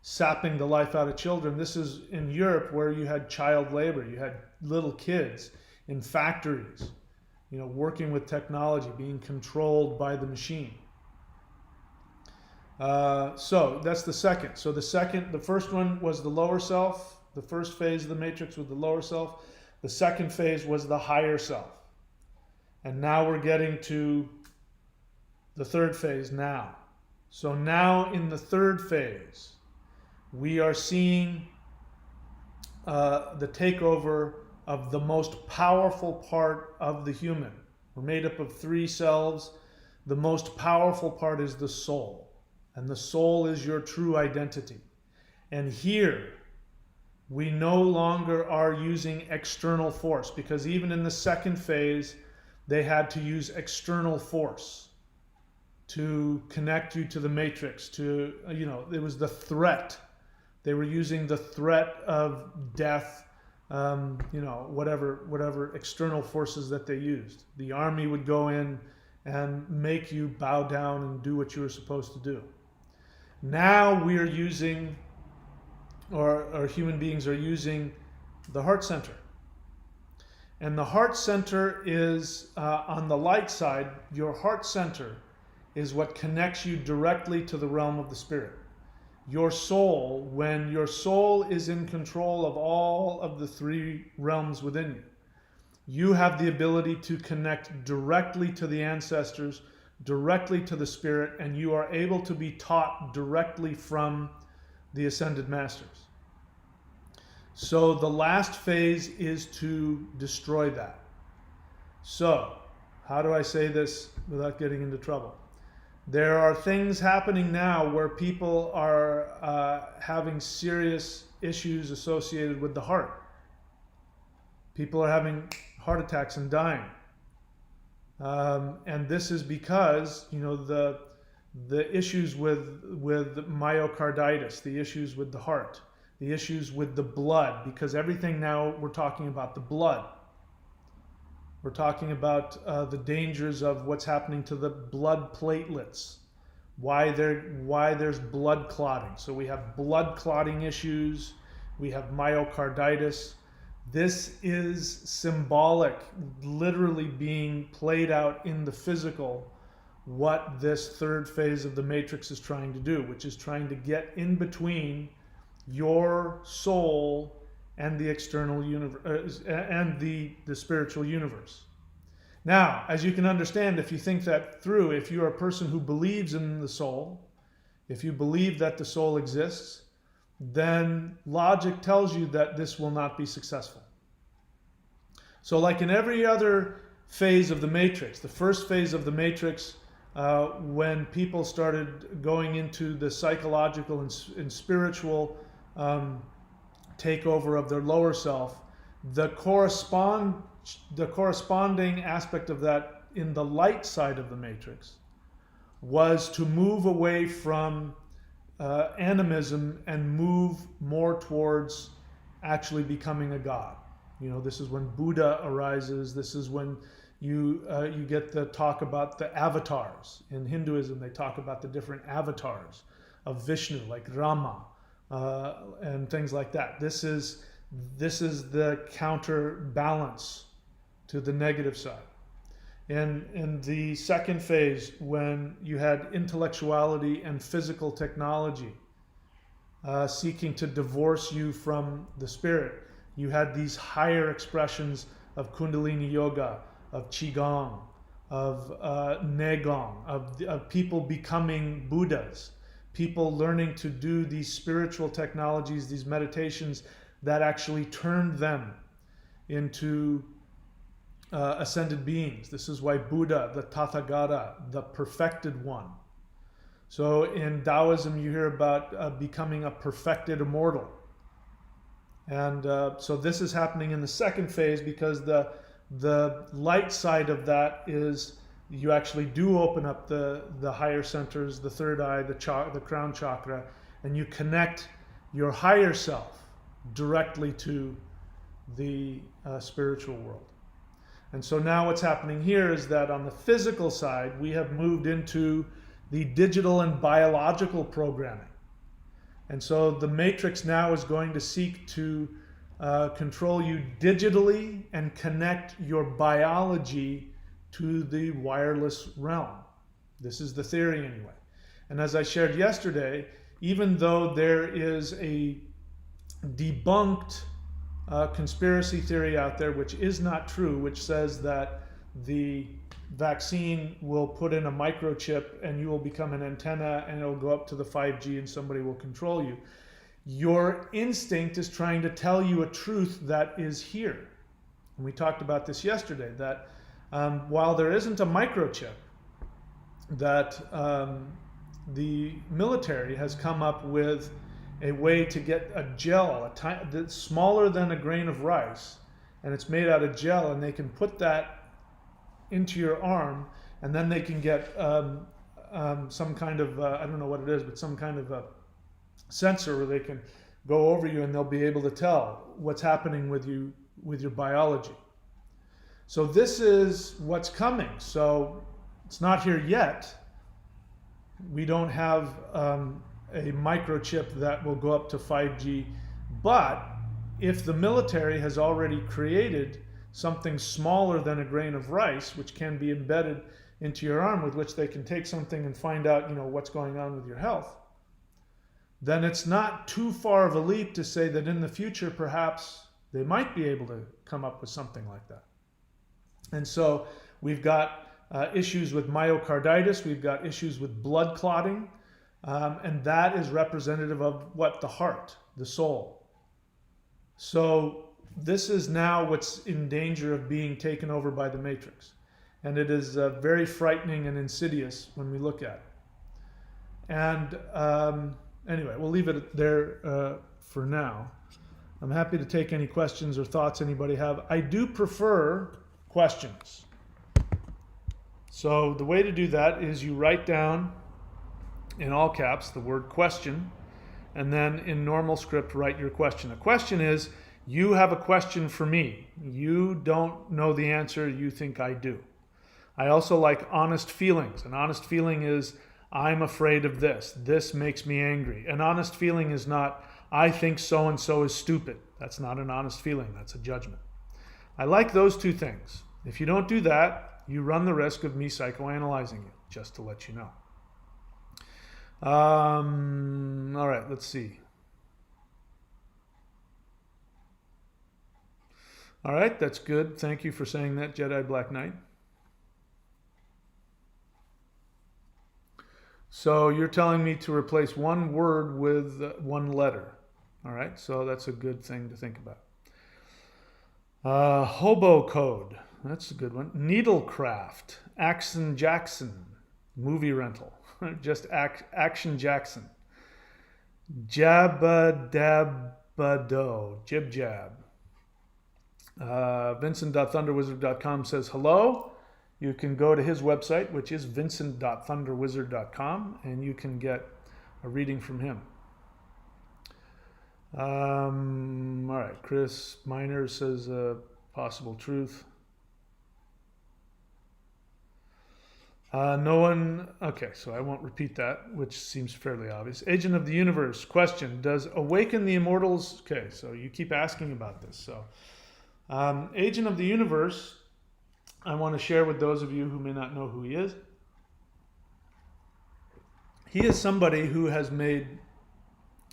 Speaker 1: sapping the life out of children. This is in Europe, where you had child labor. You had little kids in factories, working with technology, being controlled by the machine. So that's the second. So the first one was the lower self. The first phase of the matrix was the lower self. The second phase was the higher self. And now we're getting to the third phase now. So now in the third phase, we are seeing the takeover of the most powerful part of the human. We're made up of 3 cells. The most powerful part is the soul. And the soul is your true identity. And here, we no longer are using external force, because even in the second phase, they had to use external force to connect you to the matrix, it was the threat. They were using the threat of death, whatever external forces that they used. The army would go in and make you bow down and do what you were supposed to do. Now we are using, or human beings are using, the heart center. And the heart center is, on the light side, your heart center is what connects you directly to the realm of the spirit. Your soul, when your soul is in control of all of the three realms within you, you have the ability to connect directly to the ancestors, directly to the spirit, and you are able to be taught directly from the ascended masters. So the last phase is to destroy that. So, how do I say this without getting into trouble? There are things happening now where people are having serious issues associated with the heart. People are having heart attacks and dying. And this is because, the issues with myocarditis, the issues with the heart, the issues with the blood, because everything now we're talking about the blood. We're talking about the dangers of what's happening to the blood platelets, why there's blood clotting. So we have blood clotting issues, we have myocarditis. This is symbolic, literally being played out in the physical, what this third phase of the matrix is trying to do, which is trying to get in between your soul and the external universe and the spiritual universe. Now, as you can understand, if you think that through, if you're a person who believes in the soul, if you believe that the soul exists, then logic tells you that this will not be successful. So like in every other phase of the matrix, the first phase of the matrix, when people started going into the psychological and spiritual takeover of their lower self, the corresponding aspect of that in the light side of the matrix was to move away from animism and move more towards actually becoming a god. This is when Buddha arises. This is when you get the talk about the avatars. In Hinduism, they talk about the different avatars of Vishnu, like Rama, and things like that. This is the counterbalance to the negative side. In the second phase, when you had intellectuality and physical technology seeking to divorce you from the spirit, you had these higher expressions of Kundalini Yoga, of Qigong, of Negong, of people becoming Buddhas, people learning to do these spiritual technologies, these meditations that actually turned them into ascended beings. This is why Buddha, the Tathagata, the perfected one. So in Taoism, you hear about becoming a perfected immortal. And so this is happening in the second phase, because the light side of that is you actually do open up the higher centers, the third eye, the crown chakra, and you connect your higher self directly to the spiritual world. And so now what's happening here is that on the physical side, we have moved into the digital and biological programming. And so the matrix now is going to seek to control you digitally and connect your biology to the wireless realm. This is the theory anyway. And as I shared yesterday, even though there is a debunked conspiracy theory out there, which is not true, which says that the vaccine will put in a microchip and you will become an antenna and it'll go up to the 5G and somebody will control you. Your instinct is trying to tell you a truth that is here. And we talked about this yesterday, that while there isn't a microchip, that the military has come up with a way to get a gel, that's smaller than a grain of rice, and it's made out of gel, and they can put that into your arm, and then they can get some kind of, I don't know what it is, but some kind of a sensor where they can go over you and they'll be able to tell what's happening with you, with your biology. So this is what's coming. So it's not here yet. We don't have a microchip that will go up to 5G, but if the military has already created something smaller than a grain of rice, which can be embedded into your arm with which they can take something and find out, what's going on with your health, then it's not too far of a leap to say that in the future, perhaps they might be able to come up with something like that. And so we've got issues with myocarditis, we've got issues with blood clotting, and that is representative of what? The heart, the soul. So this is now what's in danger of being taken over by the matrix. And it is very frightening and insidious when we look at it. And anyway, we'll leave it there for now. I'm happy to take any questions or thoughts anybody have. I do prefer questions. So the way to do that is you write down in all caps the word question, and then in normal script write your question. A question is, you have a question for me. You don't know the answer, you think I do. I also like honest feelings. An honest feeling is, I'm afraid of this. This makes me angry. An honest feeling is not, I think so-and-so is stupid. That's not an honest feeling. That's a judgment. I like those two things. If you don't do that, you run the risk of me psychoanalyzing you, just to let you know. All right, let's see. All right, that's good. Thank you for saying that, Jedi Black Knight. So you're telling me to replace one word with one letter. All right, so that's a good thing to think about. Hobo code, that's a good one. Needlecraft, Action Jackson, movie rental, just Action Jackson. Jabba-dabba-do, jib-jab. Vincent.thunderwizard.com says hello. You can go to his website, which is vincent.thunderwizard.com, and you can get a reading from him. All right, Chris Miner says possible truth. No one, okay, so I won't repeat that, which seems fairly obvious. Agent of the Universe, question, does Awaken the Immortals, okay, so you keep asking about this. So Agent of the Universe, I want to share with those of you who may not know who he is. He is somebody who has made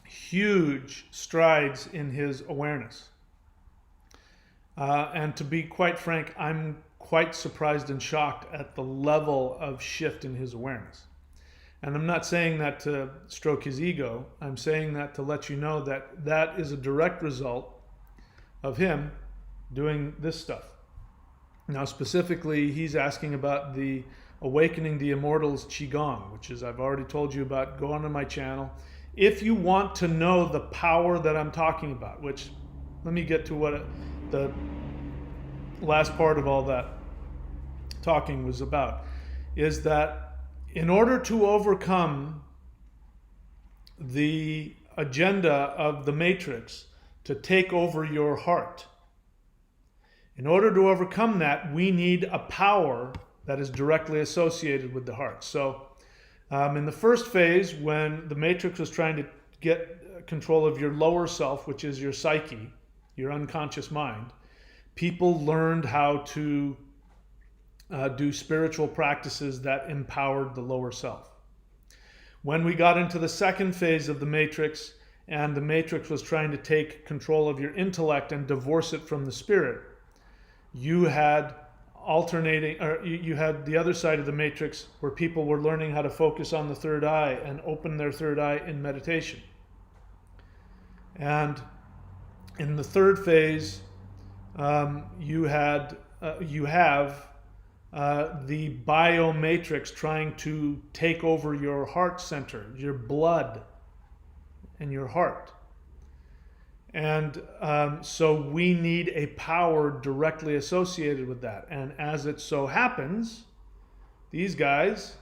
Speaker 1: huge strides in his awareness. And to be quite frank, I'm quite surprised and shocked at the level of shift in his awareness. And I'm not saying that to stroke his ego. I'm saying that to let you know that that is a direct result of him doing this stuff. Now, specifically, he's asking about the Awakening the Immortals Qigong, which is, I've already told you about. Go onto my channel. If you want to know the power that I'm talking about, which, let me get to what the last part of all that talking was about, is that in order to overcome the agenda of the Matrix to take over your heart, in order to overcome that, we need a power that is directly associated with the heart. So in the first phase, when the Matrix was trying to get control of your lower self, which is your psyche, your unconscious mind, people learned how to do spiritual practices that empowered the lower self. When we got into the second phase of the Matrix, and the Matrix was trying to take control of your intellect and divorce it from the spirit, you had you had the other side of the Matrix where people were learning how to focus on the third eye and open their third eye in meditation. And in the third phase, you have the biomatrix trying to take over your heart center, your blood and your heart. And so we need a power directly associated with that. And as it so happens, these guys,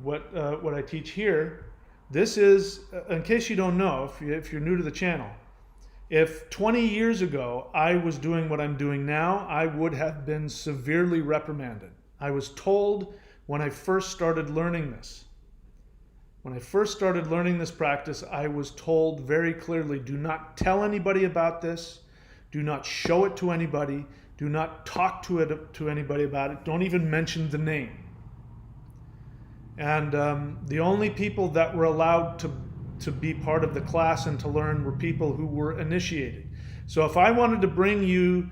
Speaker 1: what I teach here, this is, in case you don't know, if you're new to the channel, if 20 years ago I was doing what I'm doing now, I would have been severely reprimanded. I was told when I first started learning this, practice, I was told very clearly, do not tell anybody about this. Do not show it to anybody. Do not talk to anybody about it. Don't even mention the name. And the only people that were allowed to be part of the class and to learn were people who were initiated. So if I wanted to bring you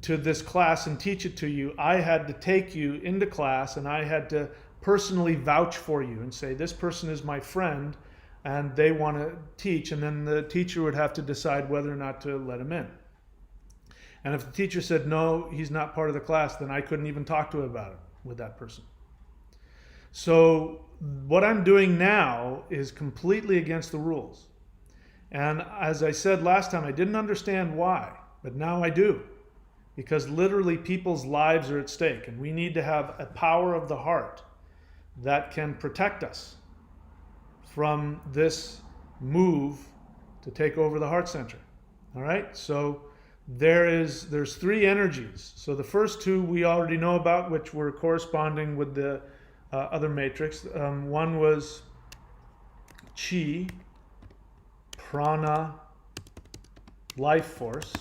Speaker 1: to this class and teach it to you, I had to take you into class and I had to personally vouch for you and say, this person is my friend and they want to teach, and then the teacher would have to decide whether or not to let him in. And if the teacher said, no, he's not part of the class, then I couldn't even talk to him about it with that person. So what I'm doing now is completely against the rules. And as I said last time, I didn't understand why, but now I do. Because literally people's lives are at stake, and we need to have a power of the heart that can protect us from this move to take over the heart center. All right, so there's three energies. So the first two we already know about, which were corresponding with the other matrix. One was chi, prana, life force,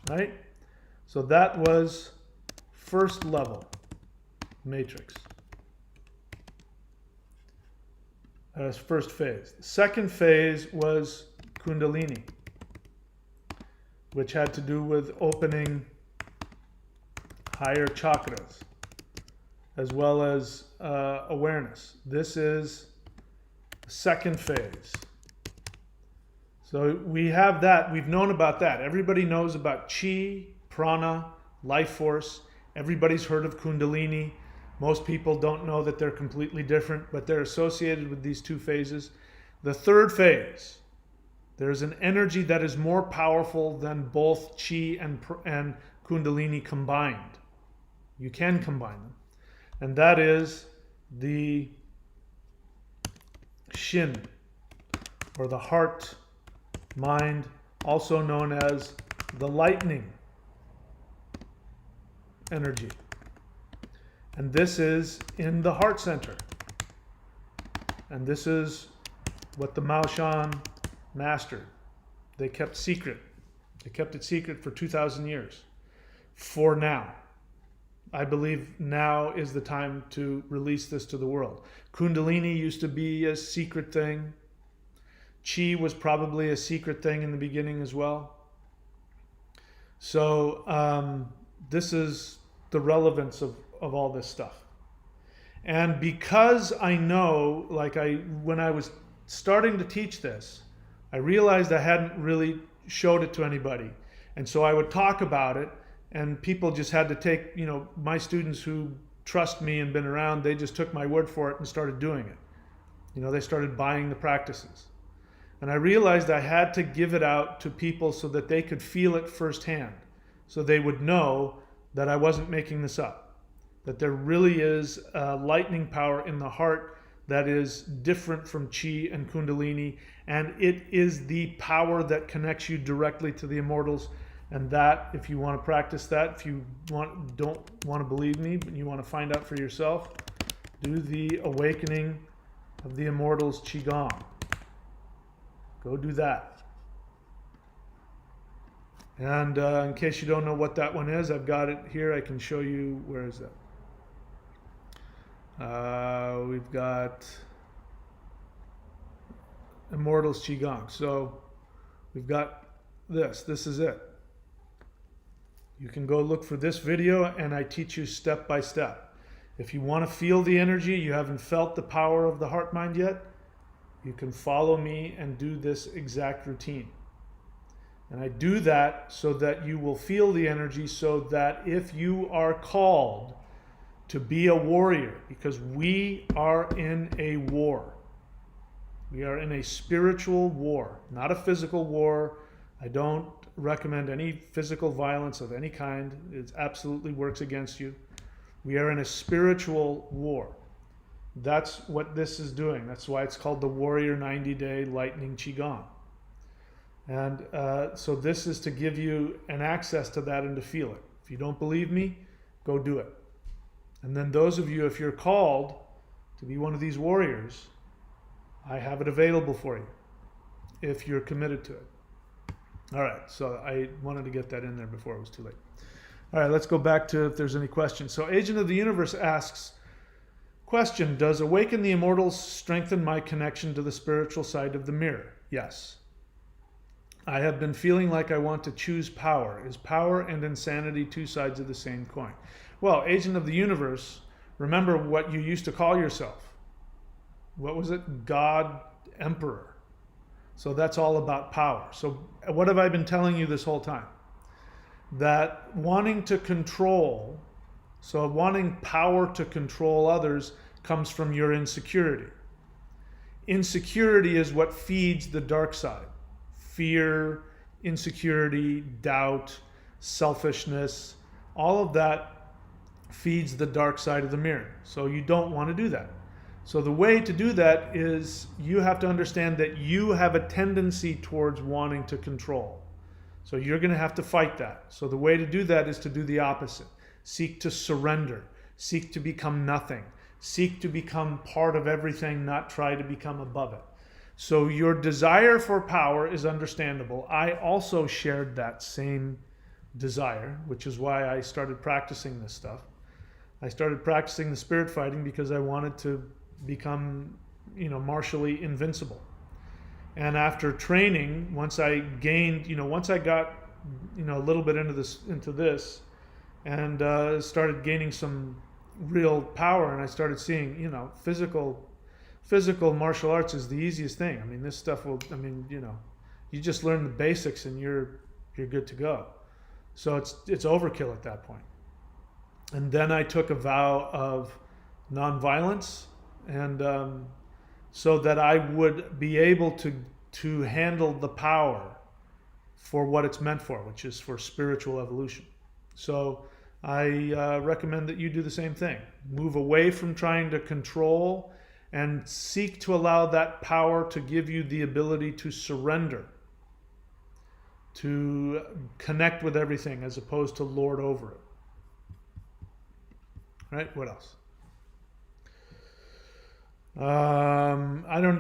Speaker 1: right? So that was first level matrix. First phase. The second phase was Kundalini, which had to do with opening higher chakras, as well as awareness. This is the second phase. So we have that. We've known about that. Everybody knows about chi, prana, life force. Everybody's heard of Kundalini. Most people don't know that they're completely different, but they're associated with these two phases. The third phase, there's an energy that is more powerful than both chi and Kundalini combined. You can combine them. And that is the Shin, or the heart mind, also known as the lightning energy. And this is in the heart center. And this is what the Maoshan mastered. They kept secret. They kept it secret for 2,000 years. For now. I believe now is the time to release this to the world. Kundalini used to be a secret thing. Chi was probably a secret thing in the beginning as well. So this is the relevance of all this stuff. And because I know, when I was starting to teach this, I realized I hadn't really showed it to anybody. And so I would talk about it, and people just had to take, my students who trust me and been around, they just took my word for it and started doing it. They started buying the practices. And I realized I had to give it out to people so that they could feel it firsthand, so they would know that I wasn't making this up. That there really is a lightning power in the heart that is different from chi and Kundalini, and it is the power that connects you directly to the immortals. And that, if you want to practice that, if you don't want to believe me, but you want to find out for yourself, do the Awakening of the Immortals Qigong. Go do that. And in case you don't know what that one is, I've got it here. I can show you. Where is that? We've got Immortals Qigong. So we've got this. This is it. You can go look for this video, and I teach you step by step. If you want to feel the energy, you haven't felt the power of the heart mind yet, you can follow me and do this exact routine. And I do that so that you will feel the energy, so that if you are called to be a warrior, because we are in a war. We are in a spiritual war, not a physical war. I don't recommend any physical violence of any kind. It absolutely works against you. We are in a spiritual war. That's what this is doing. That's why it's called the Warrior 90-Day Lightning Qigong. And so this is to give you an access to that and to feel it. If you don't believe me, go do it. And then those of you, if you're called to be one of these warriors, I have it available for you if you're committed to it. All right, so I wanted to get that in there before it was too late. All right, let's go back to if there's any questions. So Agent of the Universe asks, question, does Awaken the Immortals strengthen my connection to the spiritual side of the mirror? Yes. I have been feeling like I want to choose power. Is power and insanity two sides of the same coin? Well, Agent of the Universe, remember what you used to call yourself. What was it? God Emperor. So that's all about power. So what have I been telling you this whole time? That wanting to control, so wanting power to control others comes from your insecurity. Insecurity is what feeds the dark side. Fear, insecurity, doubt, selfishness, all of that feeds the dark side of the mirror. So you don't want to do that. So the way to do that is you have to understand that you have a tendency towards wanting to control. So you're going to have to fight that. So the way to do that is to do the opposite. Seek to surrender. Seek to become nothing. Seek to become part of everything, not try to become above it. So your desire for power is understandable. I also shared that same desire, which is why I started practicing this stuff. I started practicing the spirit fighting because I wanted to become, martially invincible. And after training, once I gained, once I got, a little bit into this, and started gaining some real power, and I started seeing, physical martial arts is the easiest thing. I mean, this stuff will, you just learn the basics and you're good to go. So it's overkill at that point. And then I took a vow of nonviolence, and so that I would be able to handle the power for what it's meant for, which is for spiritual evolution. So I recommend that you do the same thing. Move away from trying to control and seek to allow that power to give you the ability to surrender, to connect with everything as opposed to lord over it. Right? What else?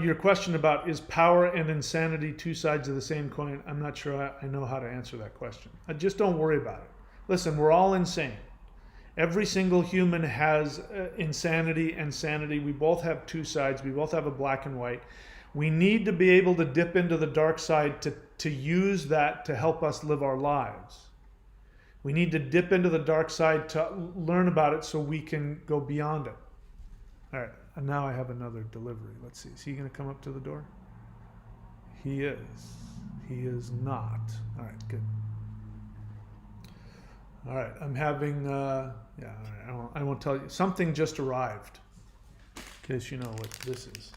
Speaker 1: Your question about is power and insanity two sides of the same coin? I'm not sure I know how to answer that question. Just don't worry about it. Listen, we're all insane. Every single human has insanity and sanity. We both have two sides. We both have a black and white. We need to be able to dip into the dark side to use that to help us live our lives. We need to dip into the dark side to learn about it so we can go beyond it. All right, and now I have another delivery. Let's see. Is he going to come up to the door? He is. He is not. All right, good. All right, I'm having, all right, I won't tell you. Something just arrived, in case you know what this is.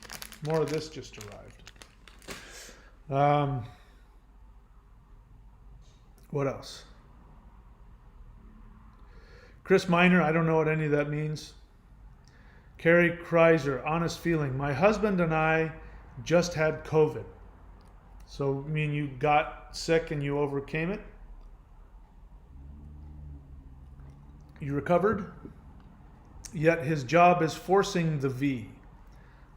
Speaker 1: More of this just arrived. What else? Chris Miner, I don't know what any of that means. Carrie Kreiser, honest feeling. My husband and I just had COVID. So, I mean, you got sick and you overcame it? You recovered? Yet his job is forcing the V.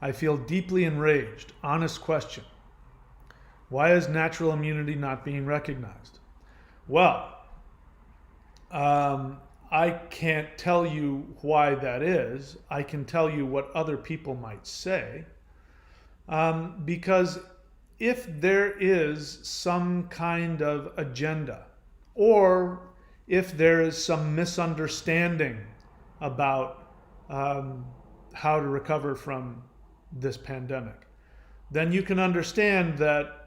Speaker 1: I feel deeply enraged. Honest question. Why is natural immunity not being recognized? Well, I can't tell you why that is. I can tell you what other people might say. Because if there is some kind of agenda, or if there is some misunderstanding about how to recover from this pandemic, then you can understand that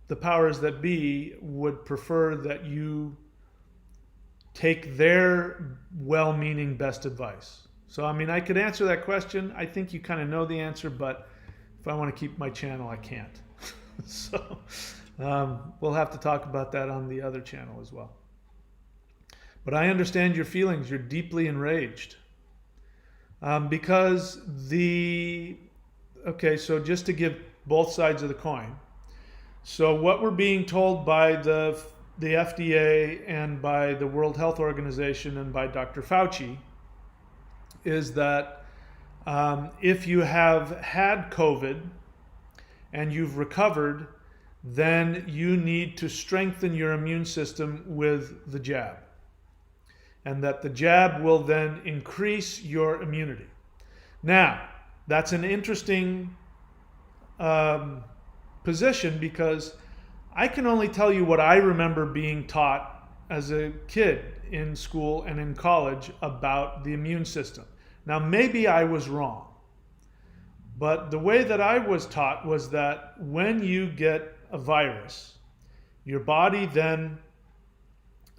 Speaker 1: the powers that be would prefer that you take their well-meaning best advice. So, I mean, I could answer that question. I think you kind of know the answer, but if I want to keep my channel, I can't. So we'll have to talk about that on the other channel as well. But I understand your feelings. You're deeply enraged. Because okay, so just to give both sides of the coin. So what we're being told by the FDA and by the World Health Organization and by Dr. Fauci is that if you have had COVID and you've recovered, then you need to strengthen your immune system with the jab. and that the jab will then increase your immunity. Now, that's an interesting position, because I can only tell you what I remember being taught as a kid in school and in college about the immune system. Now, maybe I was wrong, but the way that I was taught was that when you get a virus, your body then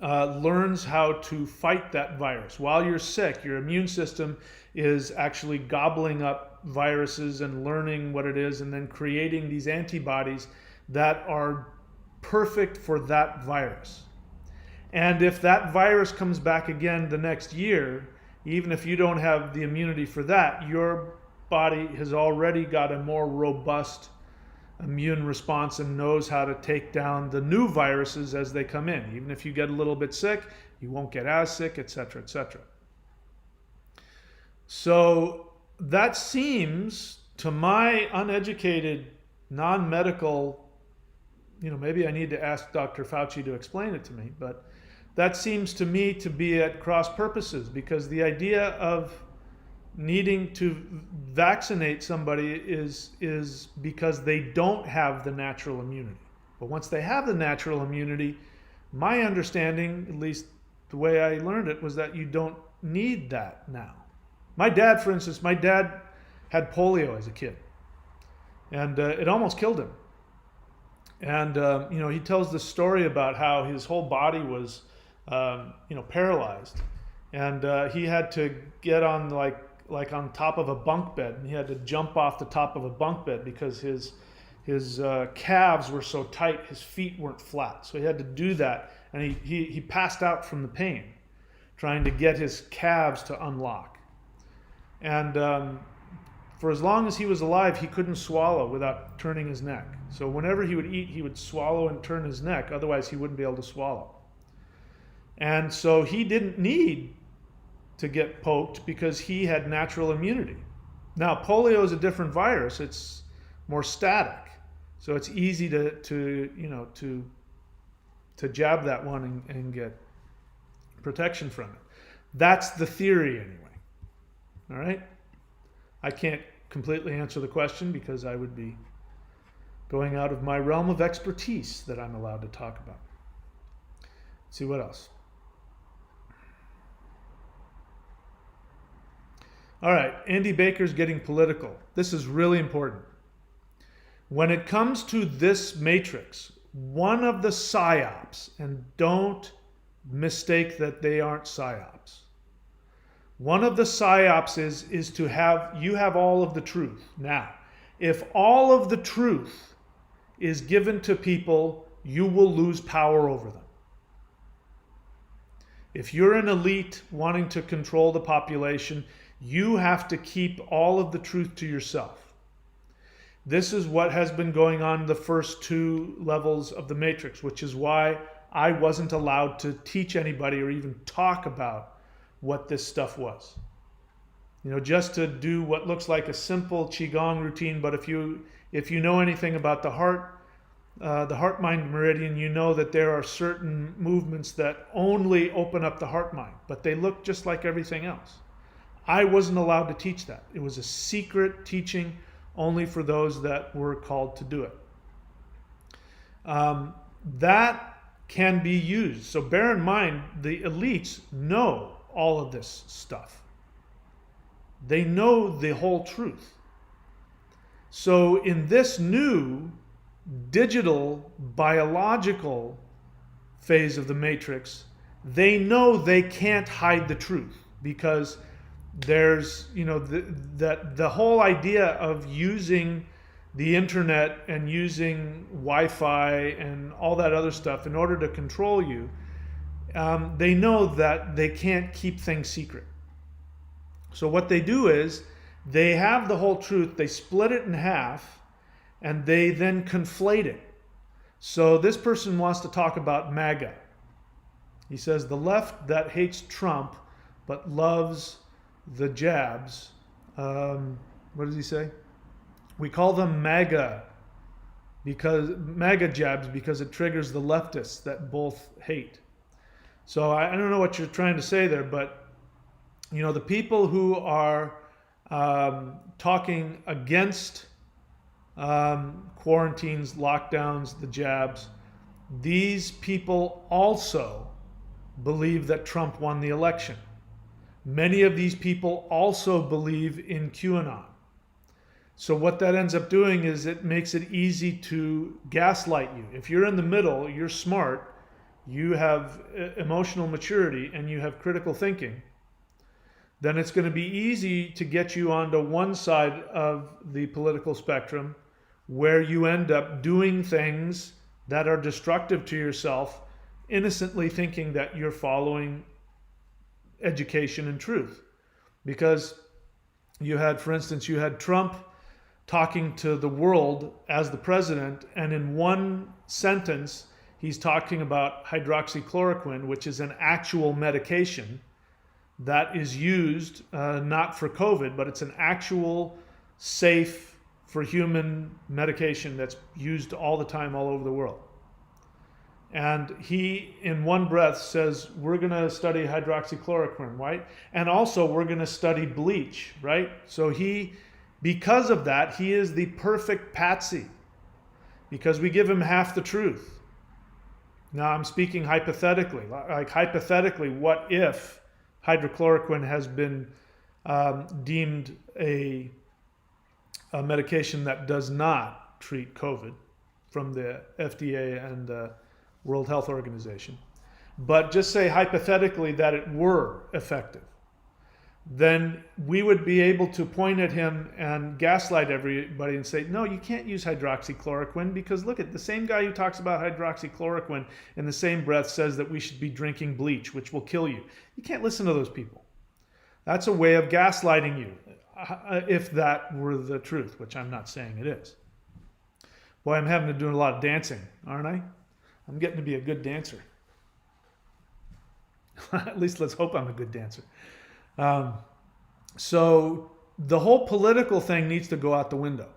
Speaker 1: learns how to fight that virus. While you're sick, your immune system is actually gobbling up viruses and learning what it is, and then creating these antibodies that are perfect for that virus. And if that virus comes back again the next year, even if you don't have the immunity for that, your body has already got a more robust immune response and knows how to take down the new viruses as they come in. Even if you get a little bit sick, you won't get as sick, etc., etc. So that seems, to my uneducated, non-medical, maybe I need to ask Dr. Fauci to explain it to me, but that seems to me to be at cross purposes, because the idea of needing to vaccinate somebody is because they don't have the natural immunity. But once they have the natural immunity, my understanding, at least the way I learned it, was that you don't need that now. My dad, for instance, had polio as a kid, and it almost killed him. And he tells this story about how his whole body was paralyzed, and he had to get on like on top of a bunk bed, and he had to jump off the top of a bunk bed because his calves were so tight, his feet weren't flat. So he had to do that, and he passed out from the pain trying to get his calves to unlock. And for as long as he was alive, he couldn't swallow without turning his neck. So whenever he would eat, he would swallow and turn his neck, otherwise he wouldn't be able to swallow. And so he didn't need to get poked because he had natural immunity. Now, polio is a different virus. It's more static. So it's easy to jab that one and get protection from it. That's the theory anyway. All right? I can't completely answer the question because I would be going out of my realm of expertise that I'm allowed to talk about. Let's see what else. All right, Andy Baker's getting political. This is really important. When it comes to this matrix, one of the psyops, and don't mistake that they aren't psyops. One of the psyops is to have, you have all of the truth. Now, if all of the truth is given to people, you will lose power over them. If you're an elite wanting to control the population, you have to keep all of the truth to yourself. This is what has been going on in the first two levels of the matrix, which is why I wasn't allowed to teach anybody or even talk about what this stuff was. Just to do what looks like a simple qigong routine, but if you know anything about the heart-mind meridian, you know that there are certain movements that only open up the heart-mind, but they look just like everything else. I wasn't allowed to teach that. It was a secret teaching only for those that were called to do it. That can be used. So bear in mind, the elites know all of this stuff. They know the whole truth. So in this new digital, biological phase of the matrix, they know they can't hide the truth, because there's, the whole idea of using the internet and using Wi-Fi and all that other stuff in order to control you, they know that they can't keep things secret. So what they do is they have the whole truth, they split it in half, and they then conflate it. So this person wants to talk about MAGA. He says the left that hates Trump but loves the jabs. What does he say? We call them MAGA jabs because it triggers the leftists that both hate. So I don't know what you're trying to say there, but the people who are talking against quarantines, lockdowns, the jabs, these people also believe that Trump won the election. Many of these people also believe in QAnon. So what that ends up doing is it makes it easy to gaslight you. If you're in the middle, you're smart, you have emotional maturity, and you have critical thinking, then it's going to be easy to get you onto one side of the political spectrum where you end up doing things that are destructive to yourself, innocently thinking that you're following education and truth. Because for instance, you had Trump talking to the world as the president, and in one sentence, he's talking about hydroxychloroquine, which is an actual medication that is used not for COVID, but it's an actual safe for human medication that's used all the time all over the world. And he, in one breath, says, we're going to study hydroxychloroquine, right? And also, we're going to study bleach, right? So because of that, he is the perfect patsy, because we give him half the truth. Now, I'm speaking hypothetically. Like, hypothetically, what if hydrochloroquine has been deemed a medication that does not treat COVID from the FDA and the World Health Organization? But just say hypothetically that it were effective. Then we would be able to point at him and gaslight everybody and say, no, you can't use hydroxychloroquine, because look at the same guy who talks about hydroxychloroquine in the same breath says that we should be drinking bleach, which will kill you. You can't listen to those people. That's a way of gaslighting you, if that were the truth, which I'm not saying it is. Boy, I'm having to do a lot of dancing, aren't I? I'm getting to be a good dancer. At least let's hope I'm a good dancer. So the whole political thing needs to go out the window.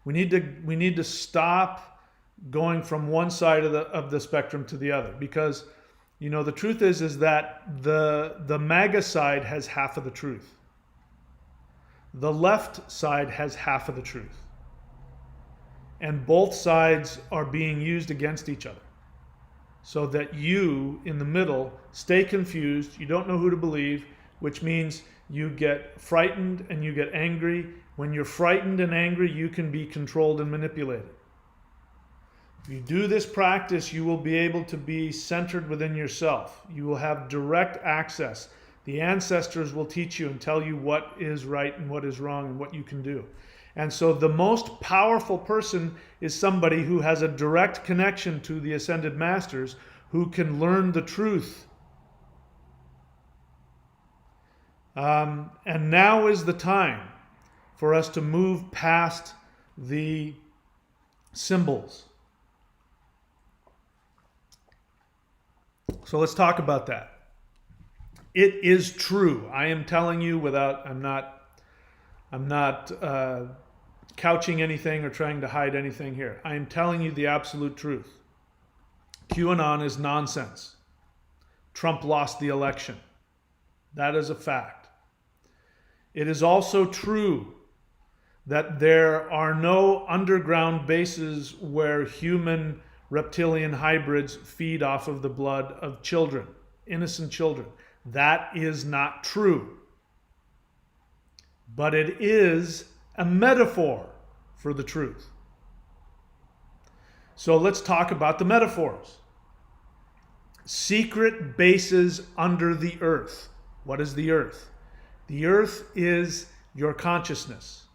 Speaker 1: We need to stop going from one side of the spectrum to the other, because the truth is that the MAGA side has half of the truth. The left side has half of the truth. And both sides are being used against each other, so that you, in the middle, stay confused, you don't know who to believe, which means you get frightened and you get angry. When you're frightened and angry, you can be controlled and manipulated. If you do this practice, you will be able to be centered within yourself. You will have direct access. The ancestors will teach you and tell you what is right and what is wrong and what you can do. And so the most powerful person is somebody who has a direct connection to the ascended masters, who can learn the truth. And now is the time for us to move past the symbols. So let's talk about that. It is true. I am telling you I'm not couching anything or trying to hide anything here. I am telling you the absolute truth. QAnon is nonsense. Trump lost the election. That is a fact. It is also true that there are no underground bases where human reptilian hybrids feed off of the blood of children, innocent children. That is not true. But it is a metaphor for the truth. So let's talk about the metaphors. Secret bases under the earth. What is the earth? The earth is your consciousness.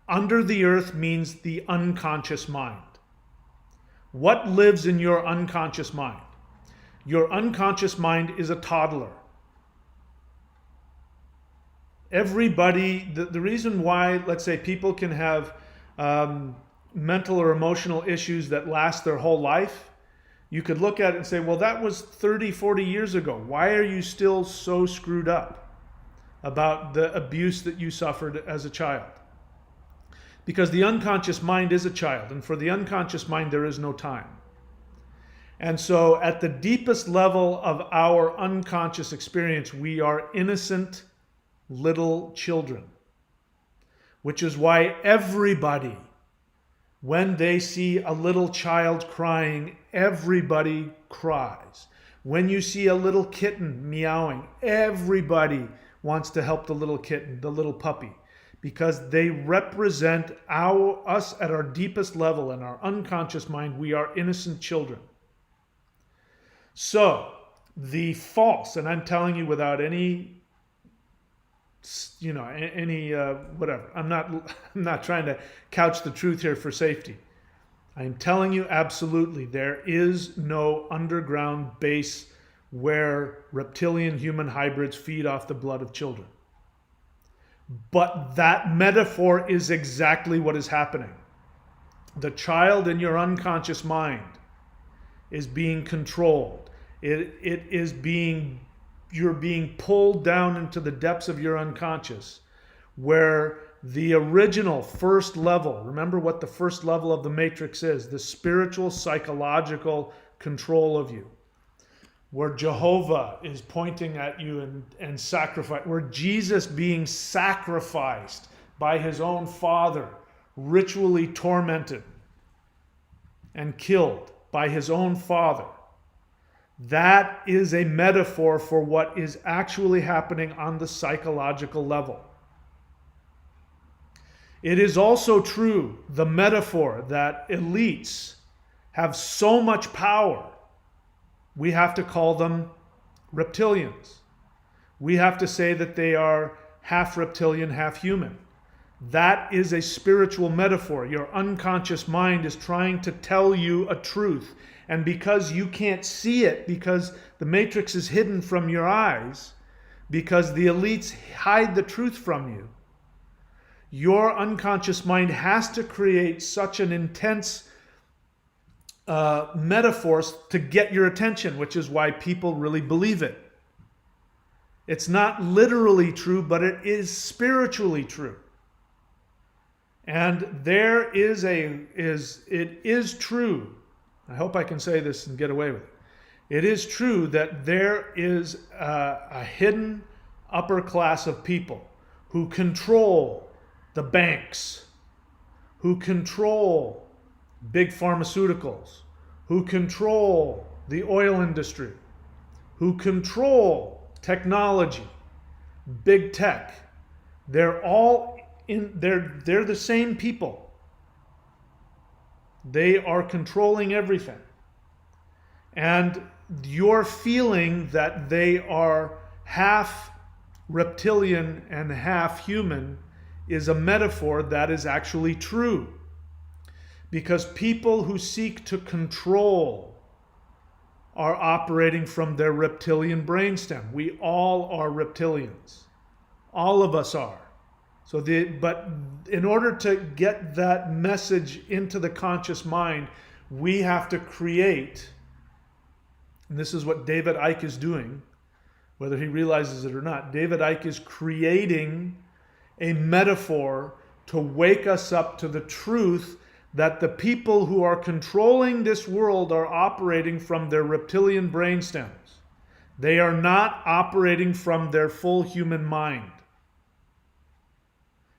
Speaker 1: Under the earth means the unconscious mind. What lives in your unconscious mind? Your unconscious mind is a toddler. Everybody, the reason why, let's say, people can have mental or emotional issues that last their whole life, you could look at it and say, well, that was 30, 40 years ago. Why are you still so screwed up about the abuse that you suffered as a child? Because the unconscious mind is a child, and for the unconscious mind, there is no time. And so at the deepest level of our unconscious experience, we are innocent little children, which is why everybody, when they see a little child crying, everybody cries. When you see a little kitten meowing, everybody wants to help the little kitten, the little puppy, because they represent us at our deepest level in our unconscious mind. We are innocent children. So the false, and I'm telling you without any whatever. I'm not trying to couch the truth here for safety. I'm telling you absolutely there is no underground base where reptilian human hybrids feed off the blood of children. But that metaphor is exactly what is happening. The child in your unconscious mind is being controlled. You're being pulled down into the depths of your unconscious, where the original first level, remember what the first level of the matrix is, the spiritual, psychological control of you, where Jehovah is pointing at you and sacrifice, where Jesus being sacrificed by his own Father, ritually tormented and killed by his own Father. That is a metaphor for what is actually happening on the psychological level. It is also true, the metaphor, that elites have so much power, we have to call them reptilians. We have to say that they are half reptilian, half human. That is a spiritual metaphor. Your unconscious mind is trying to tell you a truth. And because you can't see it, because the matrix is hidden from your eyes, because the elites hide the truth from you, your unconscious mind has to create such an intense metaphors to get your attention, which is why people really believe it. It's not literally true, but it is spiritually true. And it is true. I hope I can say this and get away with it. It is true that there is a hidden upper class of people who control the banks, who control big pharmaceuticals, who control the oil industry, who control technology, big tech. They're the same people. They are controlling everything. And you're feeling that they are half reptilian and half human is a metaphor that is actually true. Because people who seek to control are operating from their reptilian brainstem. We all are reptilians. All of us are. But in order to get that message into the conscious mind, we have to create, and this is what David Icke is doing, whether he realizes it or not. David Icke is creating a metaphor to wake us up to the truth that the people who are controlling this world are operating from their reptilian brainstems. They are not operating from their full human mind.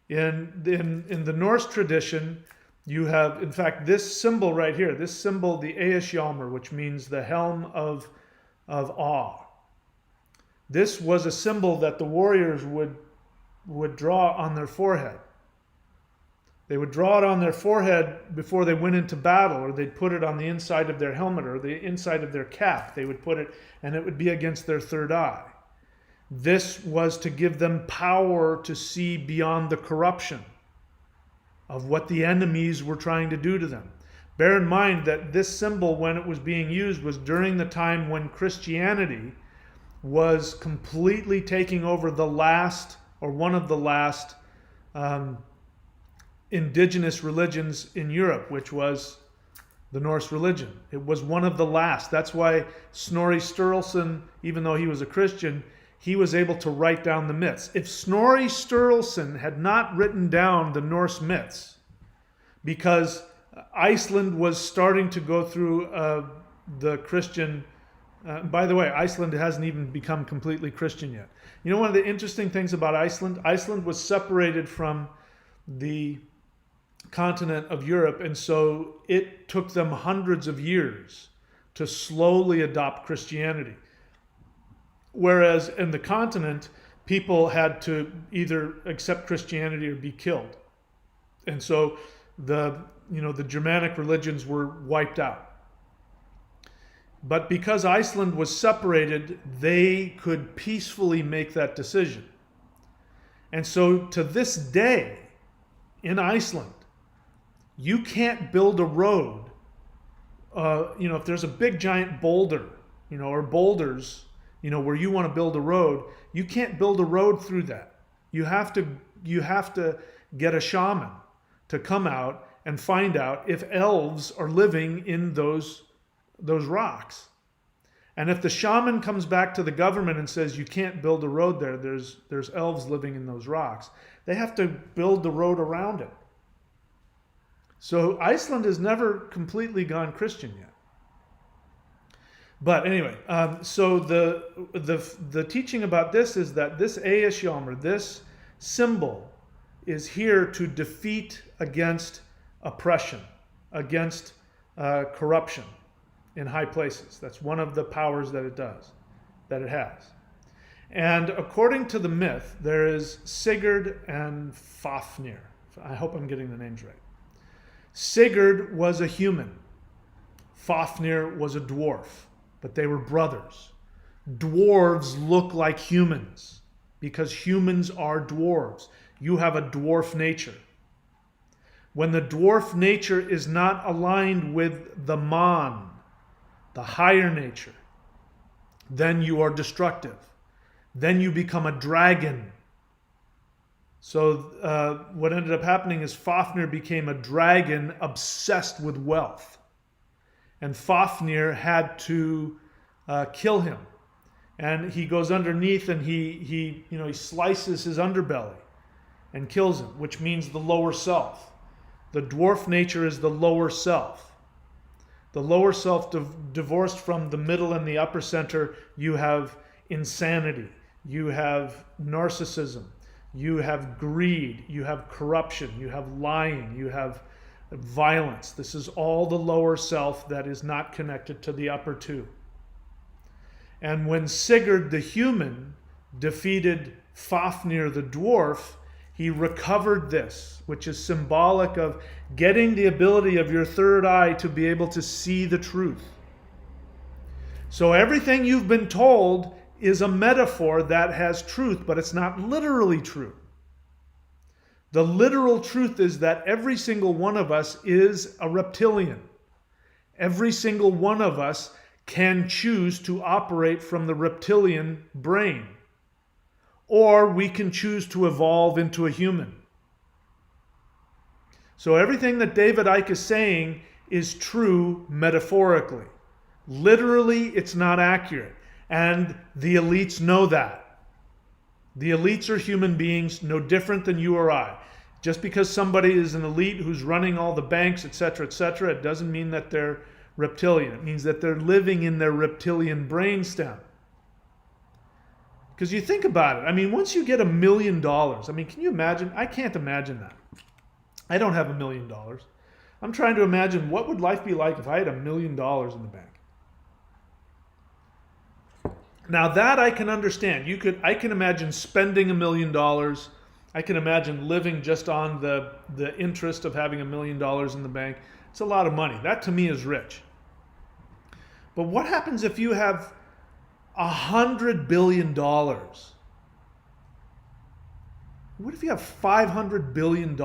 Speaker 1: In the Norse tradition, you have, in fact, this symbol right here, this symbol, the Eishjalmur, which means the helm of awe. This was a symbol that the warriors would draw on their forehead. They would draw it on their forehead before they went into battle, or they'd put it on the inside of their helmet or the inside of their cap. They would put it, and it would be against their third eye. This was to give them power to see beyond the corruption of what the enemies were trying to do to them. Bear in mind that this symbol, when it was being used, was during the time when Christianity was completely taking over the last, or one of the last, indigenous religions in Europe, which was the Norse religion. It was one of the last. That's why Snorri Sturluson, even though he was a Christian, he was able to write down the myths. If Snorri Sturluson had not written down the Norse myths, because Iceland was starting to go through the Christian. By the way, Iceland hasn't even become completely Christian yet. You know, one of the interesting things about Iceland, Iceland was separated from the continent of Europe, and so it took them hundreds of years to slowly adopt Christianity. Whereas in the continent, people had to either accept Christianity or be killed. And so the Germanic religions were wiped out. But because Iceland was separated, they could peacefully make that decision. And so to this day, in Iceland, you can't build a road. If there's a big giant boulder, or boulders, where you want to build a road, you can't build a road through that. You have to get a shaman to come out and find out if elves are living in those rocks. And if the shaman comes back to the government and says you can't build a road there, there's elves living in those rocks, they have to build the road around it. So Iceland has never completely gone Christian yet. But anyway, so the teaching about this is that this Eyjólfur, this symbol, is here to defeat against oppression, against corruption in high places. That's one of the powers that it has. And according to the myth, there is Sigurd and Fafnir. I hope I'm getting the names right. Sigurd was a human. Fafnir was a dwarf, but they were brothers. Dwarves look like humans because humans are dwarves. You have a dwarf nature. When the dwarf nature is not aligned with the man, the higher nature, then you are destructive. Then you become a dragon. So what ended up happening is Fafnir became a dragon obsessed with wealth. And Fafnir had to kill him. And he goes underneath and he slices his underbelly and kills him, which means the lower self. The dwarf nature is the lower self. The lower self divorced from the middle and the upper center, you have insanity, you have narcissism, you have greed, you have corruption, you have lying, you have violence. This is all the lower self that is not connected to the upper two. And when Sigurd the human defeated Fafnir the dwarf, he recovered this, which is symbolic of getting the ability of your third eye to be able to see the truth. So everything you've been told is a metaphor that has truth, but it's not literally true. The literal truth is that every single one of us is a reptilian. Every single one of us can choose to operate from the reptilian brain. Or we can choose to evolve into a human. So everything that David Icke is saying is true metaphorically. Literally, it's not accurate. And the elites know that. The elites are human beings, no different than you or I. Just because somebody is an elite who's running all the banks, etc., it doesn't mean that they're reptilian. It means that they're living in their reptilian brainstem. Because you think about it, I mean, once you get $1 million, I mean, can you imagine? I can't imagine that. I don't have $1 million. I'm trying to imagine what would life be like if I had $1 million in the bank. Now that I can understand. I can imagine spending $1 million. I can imagine living just on the interest of having $1 million in the bank. It's a lot of money. That to me is rich. But what happens if you have $100 billion? What if you have $500 billion?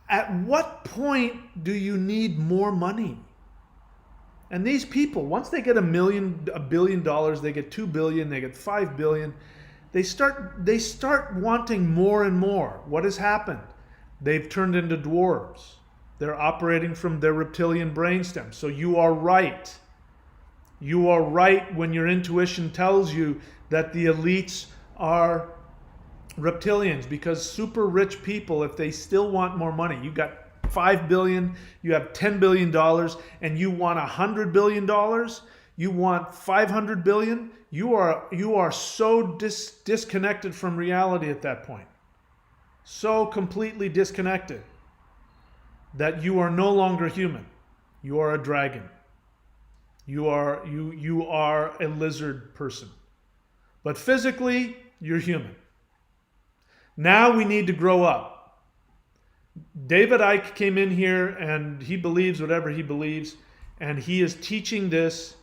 Speaker 1: At what point do you need more money? And these people, once they get $1 billion, they get $2 billion, they get $5 billion, they start wanting more and more. What has happened? They've turned into dwarves. They're operating from their reptilian brainstem. So you are right. You are right when your intuition tells you that the elites are reptilians, because super rich people, if they still want more money, you got $5 billion, you have $10 billion, and you want $100 billion, you want $500 billion, you are so disconnected from reality at that point. So completely disconnected that you are no longer human. You are a dragon. You are a lizard person. But physically, you're human. Now we need to grow up. David Icke came in here and he believes whatever he believes, and he is teaching this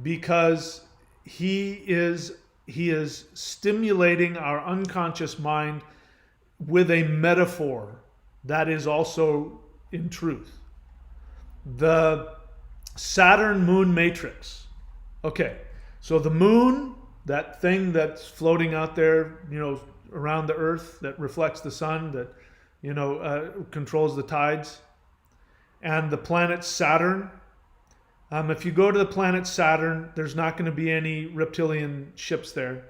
Speaker 1: because he is stimulating our unconscious mind with a metaphor that is also in truth. The Saturn moon matrix. Okay, so the moon, that thing that's floating out there, around the earth, that reflects the sun, that controls the tides, and the planet Saturn. If you go to the planet Saturn, there's not going to be any reptilian ships there.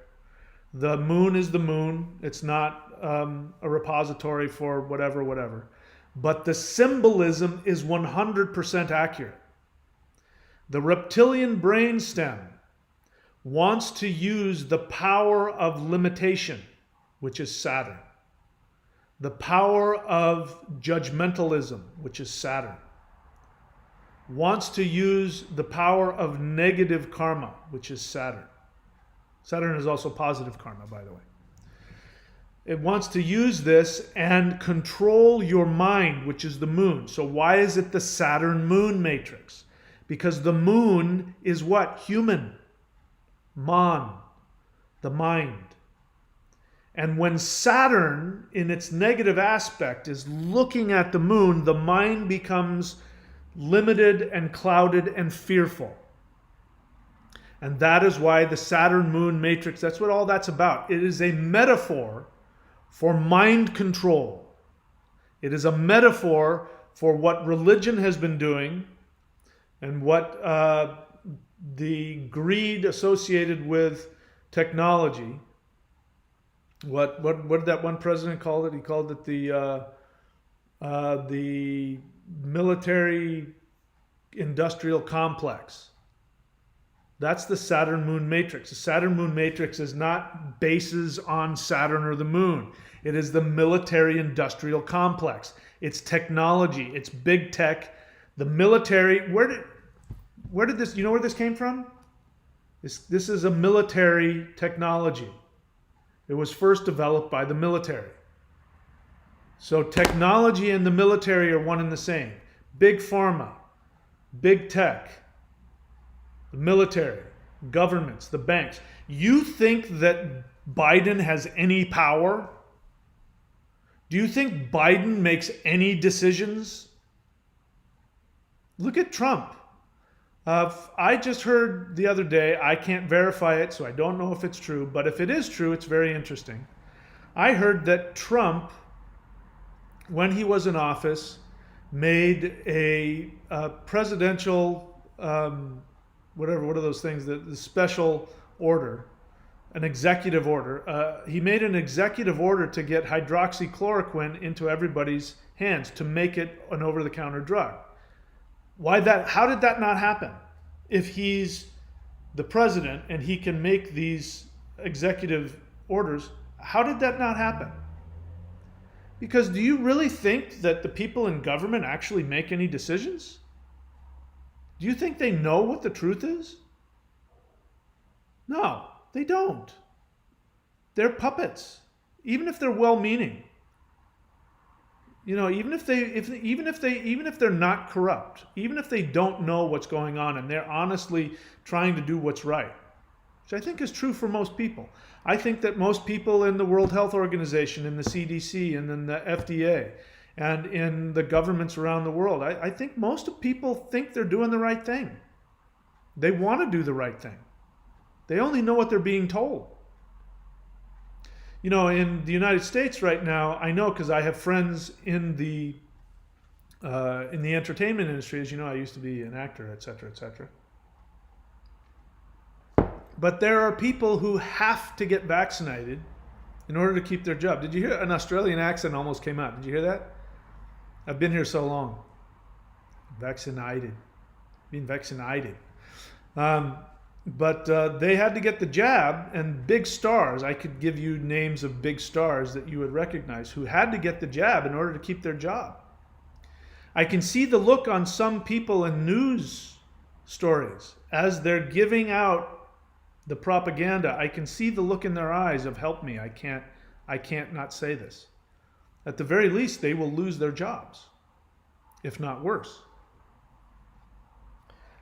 Speaker 1: The moon is the moon. It's not a repository for whatever. But the symbolism is 100% accurate. The reptilian brainstem wants to use the power of limitation, which is Saturn. The power of judgmentalism, which is Saturn. Wants to use the power of negative karma, which is Saturn. Saturn is also positive karma, by the way. It wants to use this and control your mind, which is the moon. So why is it the Saturn moon matrix? Because the moon is what? Human. Man. The mind. And when Saturn, in its negative aspect, is looking at the moon, the mind becomes limited and clouded and fearful. And that is why the Saturn moon matrix, that's what all that's about. It is a metaphor for mind control. It is a metaphor for what religion has been doing and what the greed associated with technology. What did that one president call it? He called it the military industrial complex. That's the Saturn moon matrix. The Saturn moon matrix is not bases on Saturn or the moon. It is the military industrial complex. It's technology. It's big tech. The military. Where did this? You know where this came from? This is a military technology. It was first developed by the military. So technology and the military are one and the same. Big pharma, big tech, the military, governments, the banks. You think that Biden has any power? Do you think Biden makes any decisions? Look at Trump. I just heard the other day, I can't verify it, so I don't know if it's true, but if it is true, it's very interesting. I heard that Trump, when he was in office, made a presidential, what are those things, the special order, an executive order. He made an executive order to get hydroxychloroquine into everybody's hands to make it an over-the-counter drug. How did that not happen? If he's the president and he can make these executive orders, how did that not happen? Because do you really think that the people in government actually make any decisions? Do you think they know what the truth is? No, they don't. They're puppets, even if they're well-meaning. Even if they're not corrupt, even if they don't know what's going on and they're honestly trying to do what's right, which I think is true for most people. I think that most people in the World Health Organization, in the CDC, and in the FDA, and in the governments around the world, I think most people think they're doing the right thing. They want to do the right thing. They only know what they're being told. In the United States right now, I know because I have friends in the entertainment industry. As you know, I used to be an actor, etc., etc. But there are people who have to get vaccinated in order to keep their job. Did you hear an Australian accent almost came out? Did you hear that? I've been here so long. Vaccinated. Being vaccinated. But they had to get the jab, and big stars, I could give you names of big stars that you would recognize who had to get the jab in order to keep their job. I can see the look on some people in news stories as they're giving out the propaganda. I can see the look in their eyes of help me. I can't not say this. At the very least, they will lose their jobs, if not worse.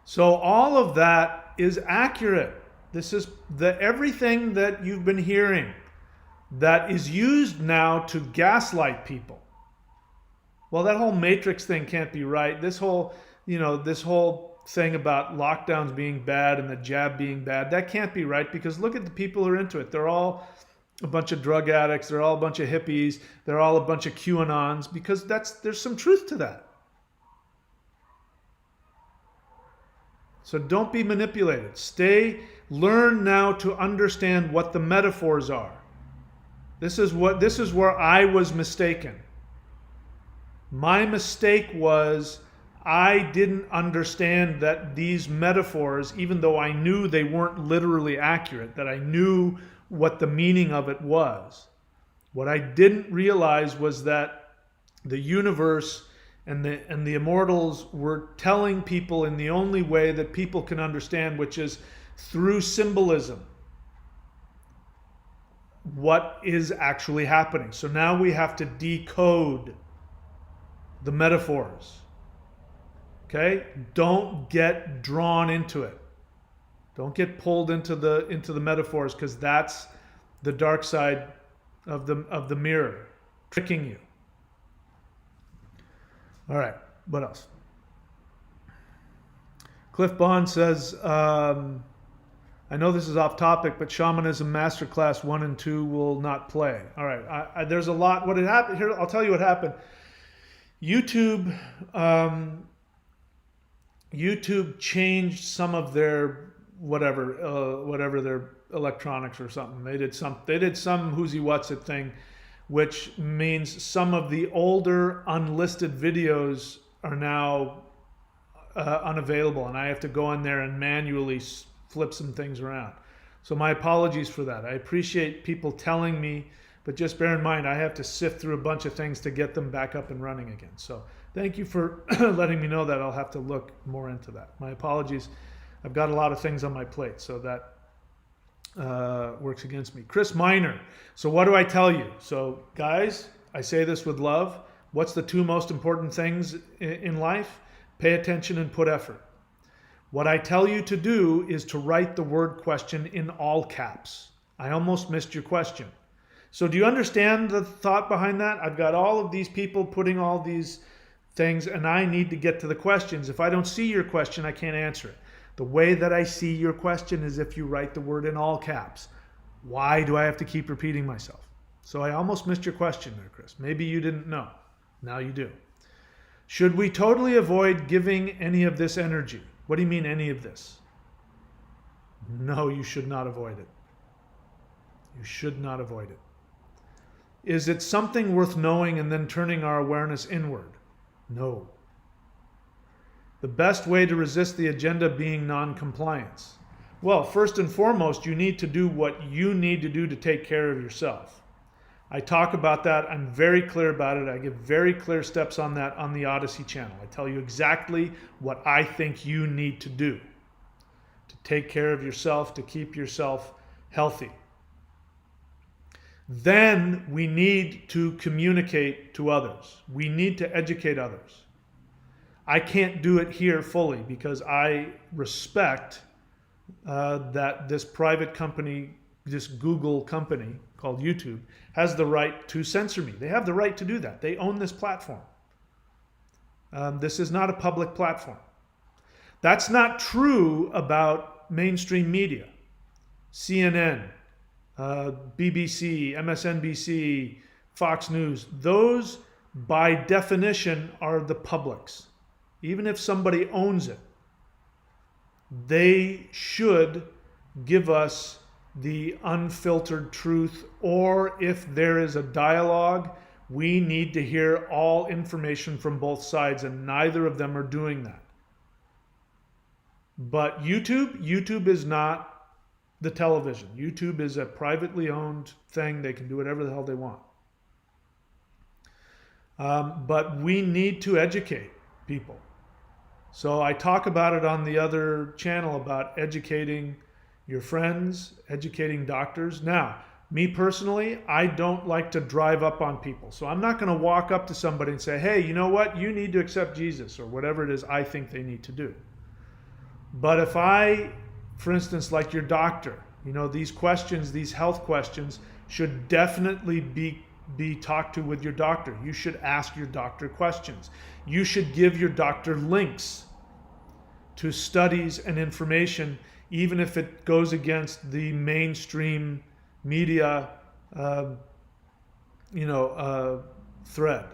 Speaker 1: So all of that is accurate. This is everything that you've been hearing that is used now to gaslight people. Well, that whole matrix thing can't be right. This whole thing about lockdowns being bad and the jab being bad, that can't be right, because look at the people who are into it. They're all a bunch of drug addicts. They're all a bunch of hippies. They're all a bunch of QAnons, because there's some truth to that. So don't be manipulated. Learn now to understand what the metaphors are. This is where I was mistaken. My mistake was I didn't understand that these metaphors, even though I knew they weren't literally accurate, that I knew what the meaning of it was. What I didn't realize was that the universe and the immortals were telling people in the only way that people can understand, which is through symbolism, what is actually happening. So now we have to decode the metaphors. Okay? Don't get drawn into it. Don't get pulled into the metaphors, because that's the dark side of the mirror, tricking you. All right, what else? Cliff Bond says, I know this is off topic, but Shamanism Masterclass 1 and 2 will not play. All right, there's a lot. What had happened here, I'll tell you what happened. YouTube changed some of their whatever their electronics or something. They did some whoosy what's it thing, which means some of the older unlisted videos are now unavailable, and I have to go in there and manually flip some things around. So my apologies for that. I appreciate people telling me, but just bear in mind I have to sift through a bunch of things to get them back up and running again. So thank you for letting me know that. I'll have to look more into that. My apologies. I've got a lot of things on my plate, so that works against me. Chris Miner. So what do I tell you? So guys, I say this with love. What's the two most important things in life? Pay attention and put effort. What I tell you to do is to write the word question in all caps. I almost missed your question. So do you understand the thought behind that? I've got all of these people putting all these things, and I need to get to the questions. If I don't see your question, I can't answer it. The way that I see your question is if you write the word in all caps. Why do I have to keep repeating myself? So I almost missed your question there, Chris. Maybe you didn't know. Now you do. Should we totally avoid giving any of this energy? What do you mean, any of this? No, you should not avoid it. You should not avoid it. Is it something worth knowing and then turning our awareness inward? No. The best way to resist the agenda being non-compliance. Well, first and foremost, you need to do what you need to do to take care of yourself. I talk about that. I'm very clear about it. I give very clear steps on that on the Odyssey channel. I tell you exactly what I think you need to do to take care of yourself, to keep yourself healthy. Then we need to communicate to others. We need to educate others. I can't do it here fully because I respect that this private company, this Google company called YouTube, has the right to censor me. They have the right to do that. They own this platform. This is not a public platform. That's not true about mainstream media. CNN, BBC, MSNBC, Fox News, those by definition are the public's. Even if somebody owns it, they should give us the unfiltered truth, or if there is a dialogue We need to hear all information from both sides, and neither of them are doing that. But YouTube is not the television. YouTube is a privately owned thing. They can do whatever the hell they want. But we need to educate people. So I talk about it on the other channel about educating your friends, educating doctors. Now, me personally, I don't like to drive up on people. So I'm not going to walk up to somebody and say, hey, you know what? You need to accept Jesus, or whatever it is I think they need to do. But if I, for instance, like your doctor, these questions, these health questions should definitely be talked to with your doctor. You should ask your doctor questions. You should give your doctor links to studies and information, even if it goes against the mainstream media, thread.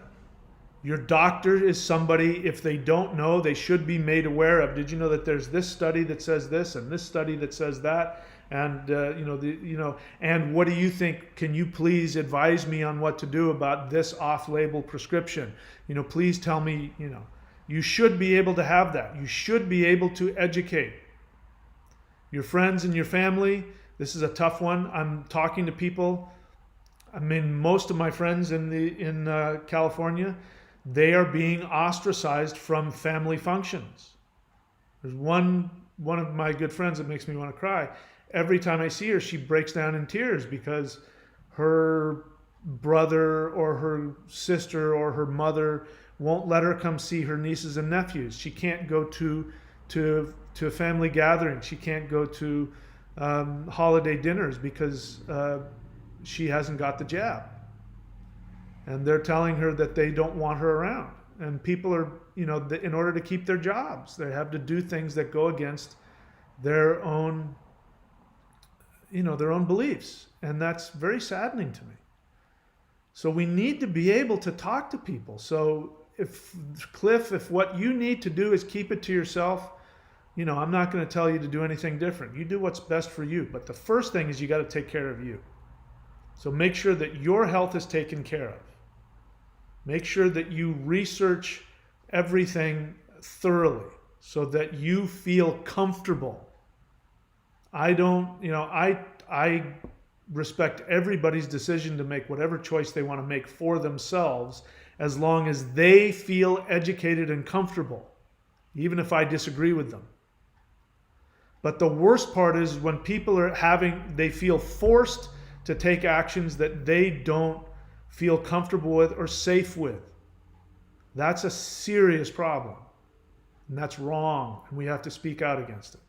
Speaker 1: Your doctor is somebody, if they don't know, they should be made aware of. Did you know that there's this study that says this and this study that says that? And and what do you think? Can you please advise me on what to do about this off-label prescription? Please tell me. You should be able to have that. You should be able to educate your friends and your family. This is a tough one. I'm talking to people. I mean, most of my friends in California, they are being ostracized from family functions. There's one of my good friends that makes me want to cry. Every time I see her, she breaks down in tears because her brother or her sister or her mother won't let her come see her nieces and nephews. She can't go to a family gathering. She can't go to holiday dinners because she hasn't got the jab. And they're telling her that they don't want her around. And people are, in order to keep their jobs, they have to do things that go against their own beliefs. And that's very saddening to me. So we need to be able to talk to people. So if what you need to do is keep it to yourself, I'm not going to tell you to do anything different. You do what's best for you. But the first thing is you got to take care of you. So make sure that your health is taken care of. Make sure that you research everything thoroughly so that you feel comfortable. I respect everybody's decision to make whatever choice they want to make for themselves, as long as they feel educated and comfortable, even if I disagree with them. But the worst part is when people they feel forced to take actions that they don't feel comfortable with or safe with. That's a serious problem. And that's wrong. And we have to speak out against it.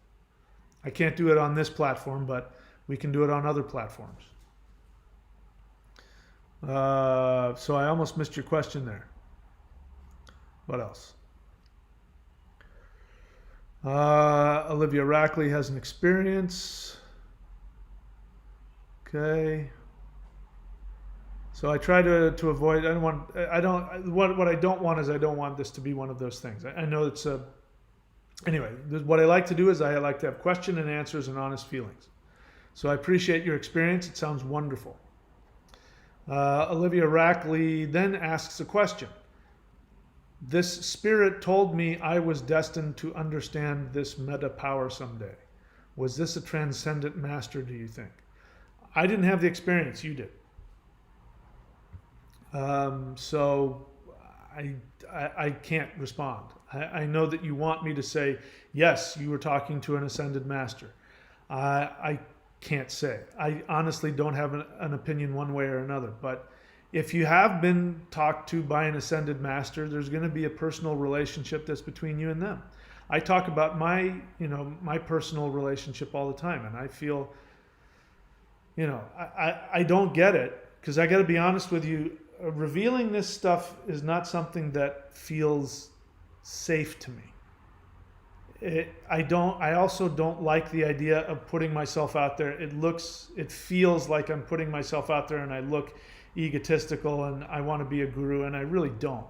Speaker 1: I can't do it on this platform, but we can do it on other platforms. So I almost missed your question there. What else? Olivia Rackley has an experience. Okay. So I try to avoid. What I don't want is I don't want this to be one of those things. I know it's a. Anyway, what I like to do is I like to have question and answers and honest feelings. So I appreciate your experience. It sounds wonderful. Olivia Rackley then asks a question. This spirit told me I was destined to understand this meta power someday. Was this a transcendent master, do you think? I didn't have the experience, you did. So I can't respond. I know that you want me to say, yes, you were talking to an ascended master. I can't say. I honestly don't have an opinion one way or another. But if you have been talked to by an ascended master, there's going to be a personal relationship that's between you and them. I talk about my personal relationship all the time, and I feel, I don't get it, because I got to be honest with you. Revealing this stuff is not something that feels safe to me. I also don't like the idea of putting myself out there. It feels like I'm putting myself out there and I look egotistical and I want to be a guru, and I really don't.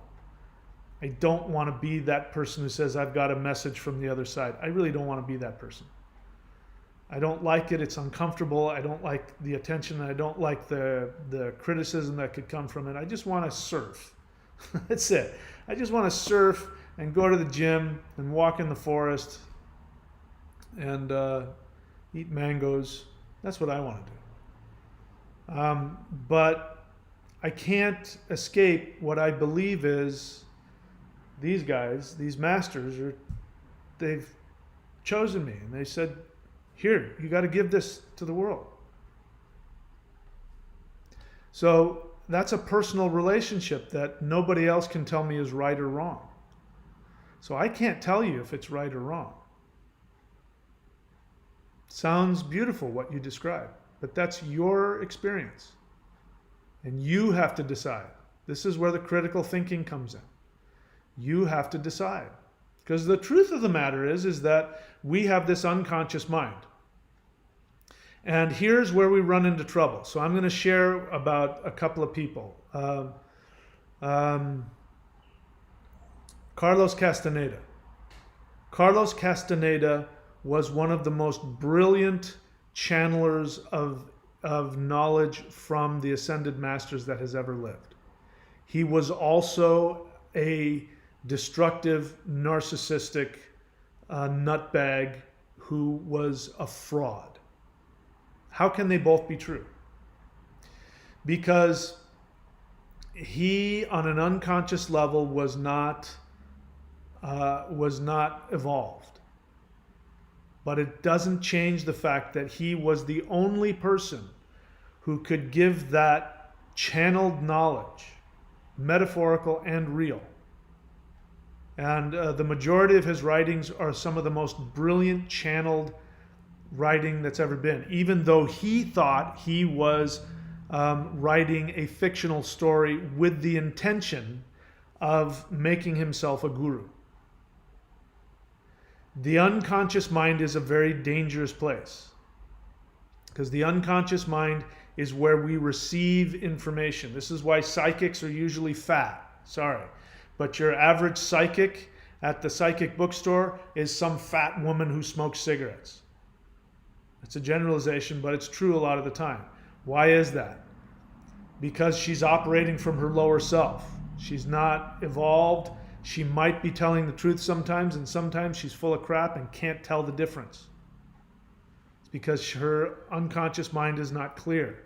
Speaker 1: I don't want to be that person who says I've got a message from the other side. I really don't want to be that person. I don't like it. It's uncomfortable. I don't like the attention. I don't like the criticism that could come from it. I just want to surf. That's it. I just want to surf and go to the gym and walk in the forest and eat mangoes. That's what I want to do. But I can't escape what I believe is these guys, these masters, they've chosen me, and they said, here, you got to give this to the world. So that's a personal relationship that nobody else can tell me is right or wrong. So I can't tell you if it's right or wrong. Sounds beautiful what you describe, but that's your experience. And you have to decide. This is where the critical thinking comes in. You have to decide. Because the truth of the matter is that we have this unconscious mind. And here's where we run into trouble. So I'm going to share about a couple of people. Carlos Castaneda. Carlos Castaneda was one of the most brilliant channelers of knowledge from the ascended masters that has ever lived. He was also a destructive, narcissistic nutbag who was a fraud. How can they both be true? Because he, on an unconscious level, was not evolved. But it doesn't change the fact that he was the only person who could give that channeled knowledge, metaphorical and real. And the majority of his writings are some of the most brilliant channeled writing that's ever been, even though he thought he was writing a fictional story with the intention of making himself a guru. The unconscious mind is a very dangerous place, because the unconscious mind is where we receive information. This is why psychics are usually fat. Sorry. But your average psychic at the psychic bookstore is some fat woman who smokes cigarettes. It's a generalization, but it's true a lot of the time. Why is that? Because she's operating from her lower self. She's not evolved. She might be telling the truth sometimes, and sometimes she's full of crap and can't tell the difference. It's because her unconscious mind is not clear.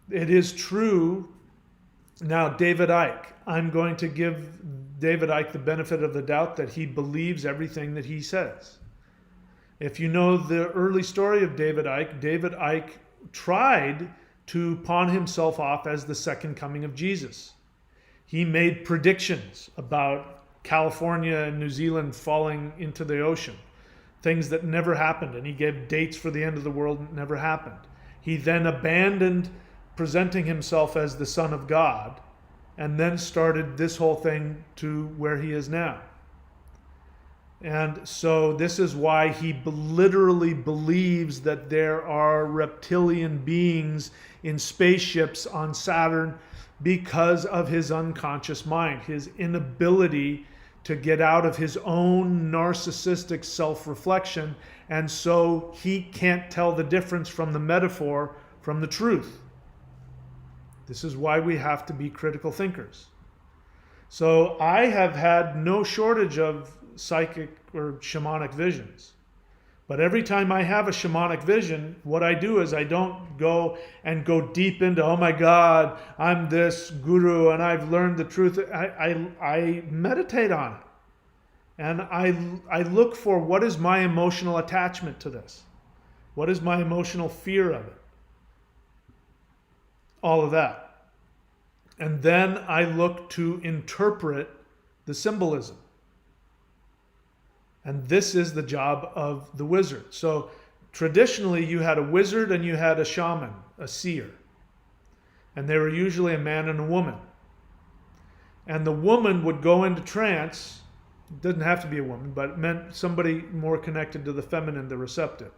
Speaker 1: It is true. Now, David Icke, I'm going to give David Icke the benefit of the doubt that he believes everything that he says. If you know the early story of David Icke tried to pawn himself off as the second coming of Jesus. He made predictions about California and New Zealand falling into the ocean, things that never happened, and he gave dates for the end of the world that never happened. He then abandoned presenting himself as the Son of God, and then started this whole thing to where he is now. And so this is why he literally believes that there are reptilian beings in spaceships on Saturn, because of his unconscious mind, his inability to get out of his own narcissistic self-reflection, and so he can't tell the difference from the metaphor from the truth. This is why we have to be critical thinkers. So I have had no shortage of psychic or shamanic visions. But every time I have a shamanic vision, what I do is I don't go deep into, oh my God, I'm this guru and I've learned the truth. I meditate on it. And I look for, what is my emotional attachment to this? What is my emotional fear of it? All of that. And then I look to interpret the symbolism. And this is the job of the wizard. So traditionally you had a wizard and you had a shaman, a seer. And they were usually a man and a woman. And the woman would go into trance. It doesn't have to be a woman, but it meant somebody more connected to the feminine, the receptive.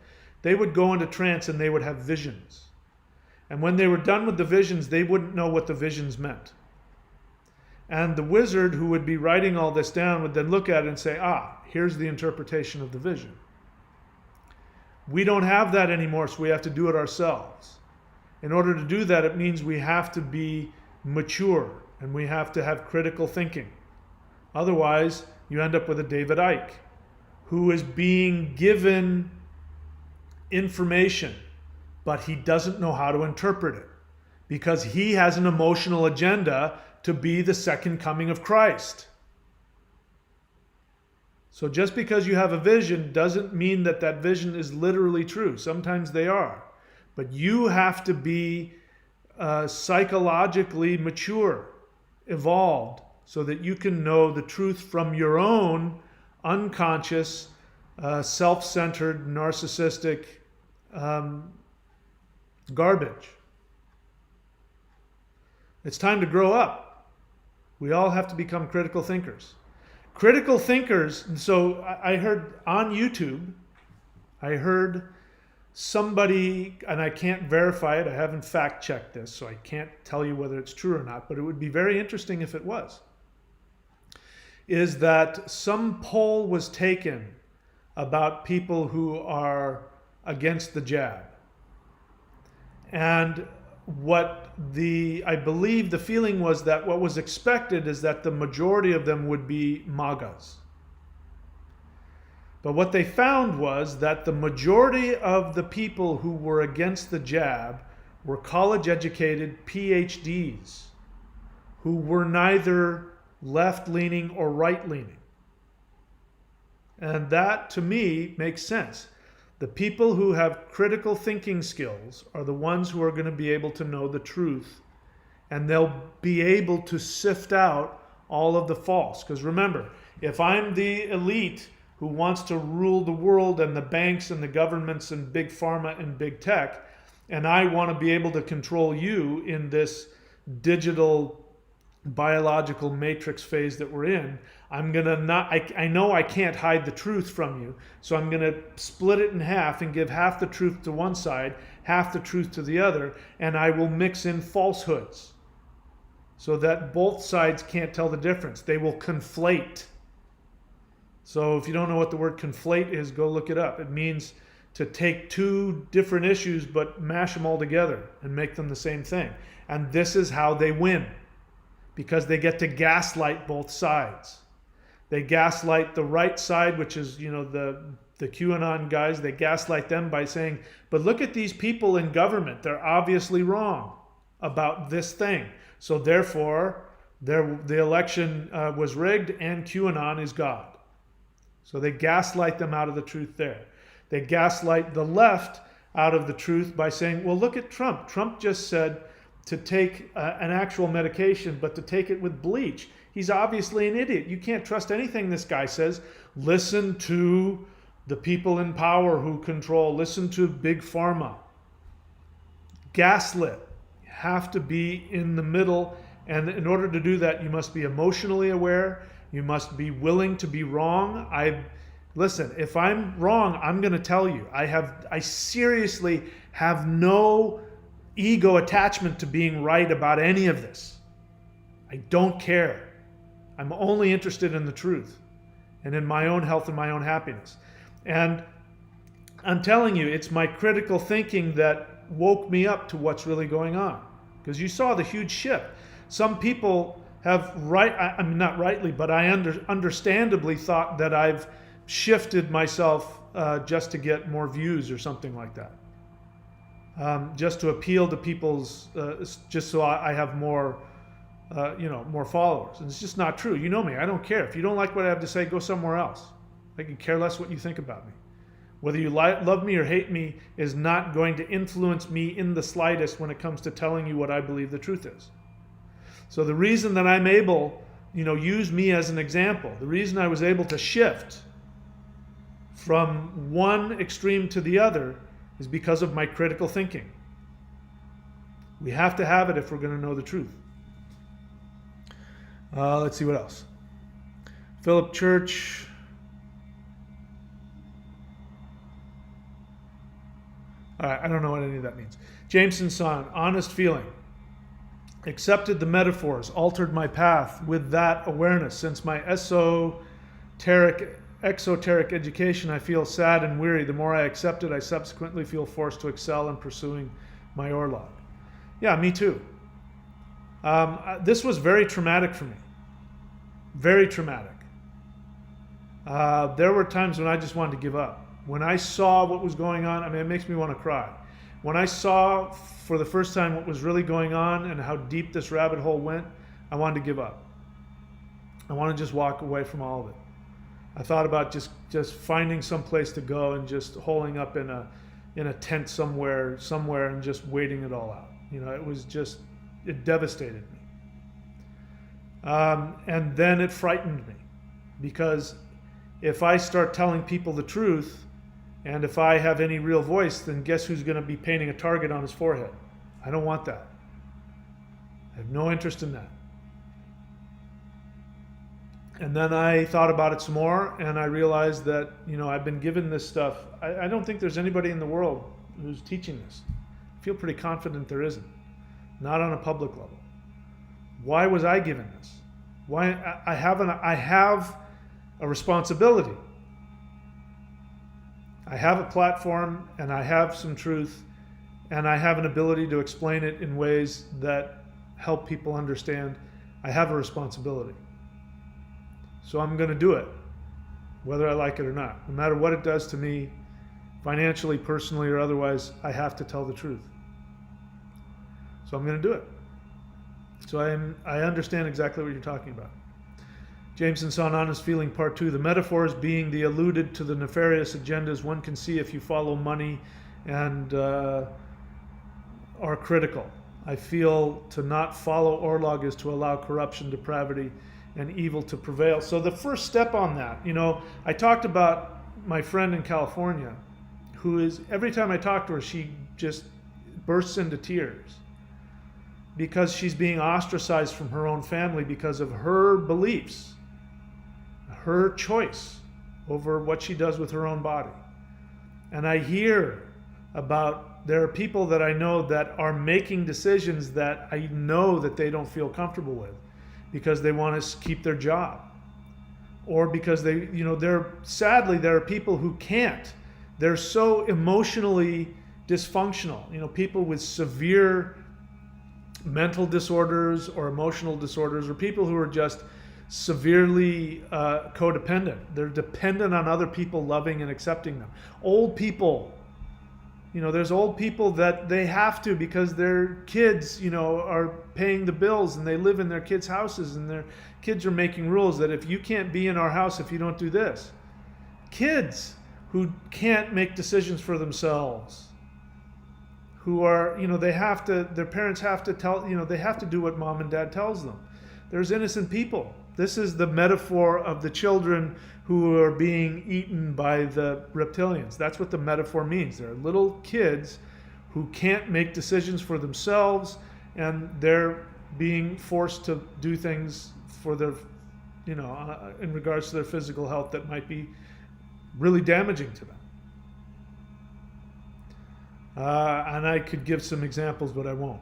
Speaker 1: They would go into trance and they would have visions. And when they were done with the visions, they wouldn't know what the visions meant. And the wizard who would be writing all this down would then look at it and say, here's the interpretation of the vision. We don't have that anymore, so we have to do it ourselves. In order to do that, it means we have to be mature and we have to have critical thinking. Otherwise, you end up with a David Icke who is being given information, but he doesn't know how to interpret it because he has an emotional agenda to be the second coming of Christ. So just because you have a vision doesn't mean that that vision is literally true. Sometimes they are. But you have to be psychologically mature, evolved, so that you can know the truth from your own unconscious, self-centered, narcissistic garbage. It's time to grow up. We all have to become critical thinkers. Critical thinkers, so I heard on YouTube, I heard somebody, and I can't verify it, I haven't fact checked this, so I can't tell you whether it's true or not, but it would be very interesting if it was, is that some poll was taken about people who are against the jab. And I believe the feeling was that what was expected is that the majority of them would be MAGAs. But what they found was that the majority of the people who were against the jab were college-educated PhDs who were neither left-leaning or right-leaning. And that, to me, makes sense. The people who have critical thinking skills are the ones who are going to be able to know the truth, and they'll be able to sift out all of the false. Because remember, if I'm the elite who wants to rule the world and the banks and the governments and big pharma and big tech, and I want to be able to control you in this digital biological matrix phase that we're in, I'm gonna I know I can't hide the truth from you, so I'm gonna split it in half and give half the truth to one side, half the truth to the other, and I will mix in falsehoods so that both sides can't tell the difference. They will conflate. So if you don't know what the word conflate is, go look it up. It means to take two different issues but mash them all together and make them the same thing. And this is how they win, because they get to gaslight both sides. They gaslight the right side, which is, the QAnon guys. They gaslight them by saying, but look at these people in government. They're obviously wrong about this thing. So therefore, the election was rigged and QAnon is God. So they gaslight them out of the truth there. They gaslight the left out of the truth by saying, well, look at Trump. Trump just said to take an actual medication, but to take it with bleach. He's obviously an idiot. You can't trust anything this guy says. Listen to the people in power who control. Listen to big pharma. Gaslit. You have to be in the middle. And in order to do that, you must be emotionally aware. You must be willing to be wrong. Listen, if I'm wrong, I'm going to tell you. I seriously have no ego attachment to being right about any of this. I don't care. I'm only interested in the truth and in my own health and my own happiness. And I'm telling you, it's my critical thinking that woke me up to what's really going on. Because you saw the huge shift. Some people have not rightly, but I understandably thought that I've shifted myself just to get more views or something like that. Just to appeal to people's, just so I have more, more followers. And it's just not true. You know me. I don't care. If you don't like what I have to say, go somewhere else. I can care less what you think about me. Whether you love me or hate me is not going to influence me in the slightest when it comes to telling you what I believe the truth is. So the reason that I'm able, use me as an example, the reason I was able to shift from one extreme to the other is because of my critical thinking. We have to have it if we're going to know the truth. Let's see what else. Philip Church. All right, I don't know what any of that means. Jameson's son, honest feeling. Accepted the metaphors, altered my path with that awareness, since my esoteric exoteric education, I feel sad and weary. The more I accept it, I subsequently feel forced to excel in pursuing my Orlog. Yeah, me too. This was very traumatic for me. Very traumatic. There were times when I just wanted to give up. When I saw what was going on, I mean, it makes me want to cry. When I saw for the first time what was really going on and how deep this rabbit hole went, I wanted to give up. I wanted to just walk away from all of it. I thought about just finding some place to go and just holing up in a tent somewhere and just waiting it all out. You know, it devastated me. And then it frightened me, because if I start telling people the truth, and if I have any real voice, then guess who's going to be painting a target on his forehead? I don't want that. I have no interest in that. And then I thought about it some more, and I realized that, you know, I've been given this stuff. I don't think there's anybody in the world who's teaching this. I feel pretty confident there isn't. Not on a public level. Why was I given this? Why I have a responsibility. I have a platform, and I have some truth, and I have an ability to explain it in ways that help people understand. I have a responsibility. So I'm going to do it, whether I like it or not. No matter what it does to me, financially, personally, or otherwise, I have to tell the truth. So I'm going to do it. So I understand exactly what you're talking about. Jameson saw an honest feeling, part 2. The metaphors being the alluded to the nefarious agendas one can see if you follow money and are critical. I feel to not follow Orlog is to allow corruption, depravity, and evil to prevail. So the first step on that, you know, I talked about my friend in California, who is, every time I talk to her, she just bursts into tears because she's being ostracized from her own family because of her beliefs, her choice over what she does with her own body. And I hear about, there are people that I know that are making decisions that I know that they don't feel comfortable with, because they want to keep their job, or because they, you know, sadly there are people who can't. They're so emotionally dysfunctional. You know, people with severe mental disorders or emotional disorders, or people who are just severely codependent. They're dependent on other people loving and accepting them. Old people. You know, there's old people that they have to, because their kids, you know, are paying the bills, and they live in their kids' houses, and their kids are making rules that if you can't be in our house if you don't do this. Kids who can't make decisions for themselves, who are, you know, their parents have to tell, you know, they have to do what mom and dad tells them. There's innocent people. This is the metaphor of the children who are being eaten by the reptilians. That's what the metaphor means. They're little kids who can't make decisions for themselves, and they're being forced to do things for their, you know, in regards to their physical health that might be really damaging to them. And I could give some examples, but I won't.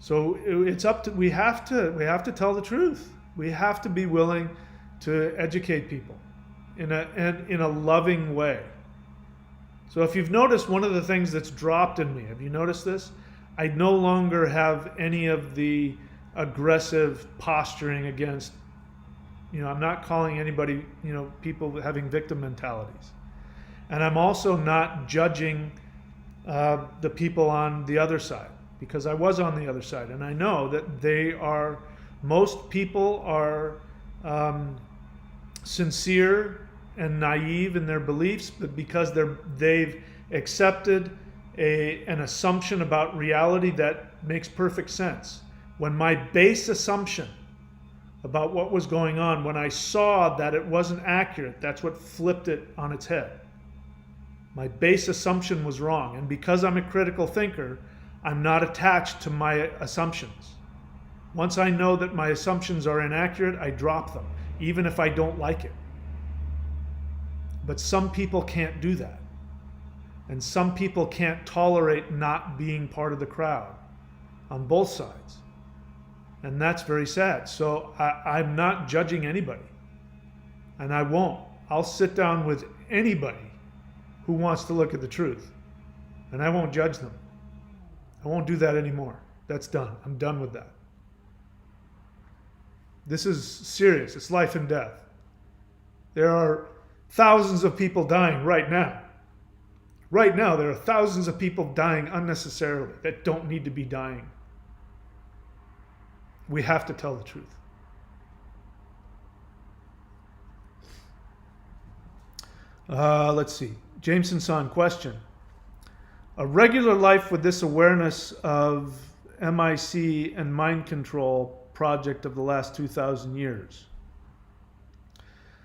Speaker 1: So it's up to, we have to tell the truth. We have to be willing to educate people in a loving way. So if you've noticed, one of the things that's dropped in me, have you noticed this? I no longer have any of the aggressive posturing against, you know, I'm not calling anybody, you know, people having victim mentalities. And I'm also not judging the people on the other side, because I was on the other side, and I know that most people are sincere and naive in their beliefs, but because they've accepted an assumption about reality that makes perfect sense. When my base assumption about what was going on, when I saw that it wasn't accurate, that's what flipped it on its head. My base assumption was wrong, and because I'm a critical thinker, I'm not attached to my assumptions. Once I know that my assumptions are inaccurate, I drop them, even if I don't like it. But some people can't do that. And some people can't tolerate not being part of the crowd on both sides. And that's very sad. So I'm not judging anybody. And I won't. I'll sit down with anybody who wants to look at the truth, and I won't judge them. I won't do that anymore. That's done. I'm done with that. This is serious. It's life and death. There are thousands of people dying right now. Right now, there are thousands of people dying unnecessarily that don't need to be dying. We have to tell the truth. Let's see. Jameson Son, question. A regular life with this awareness of MIC and mind control project of the last 2,000 years.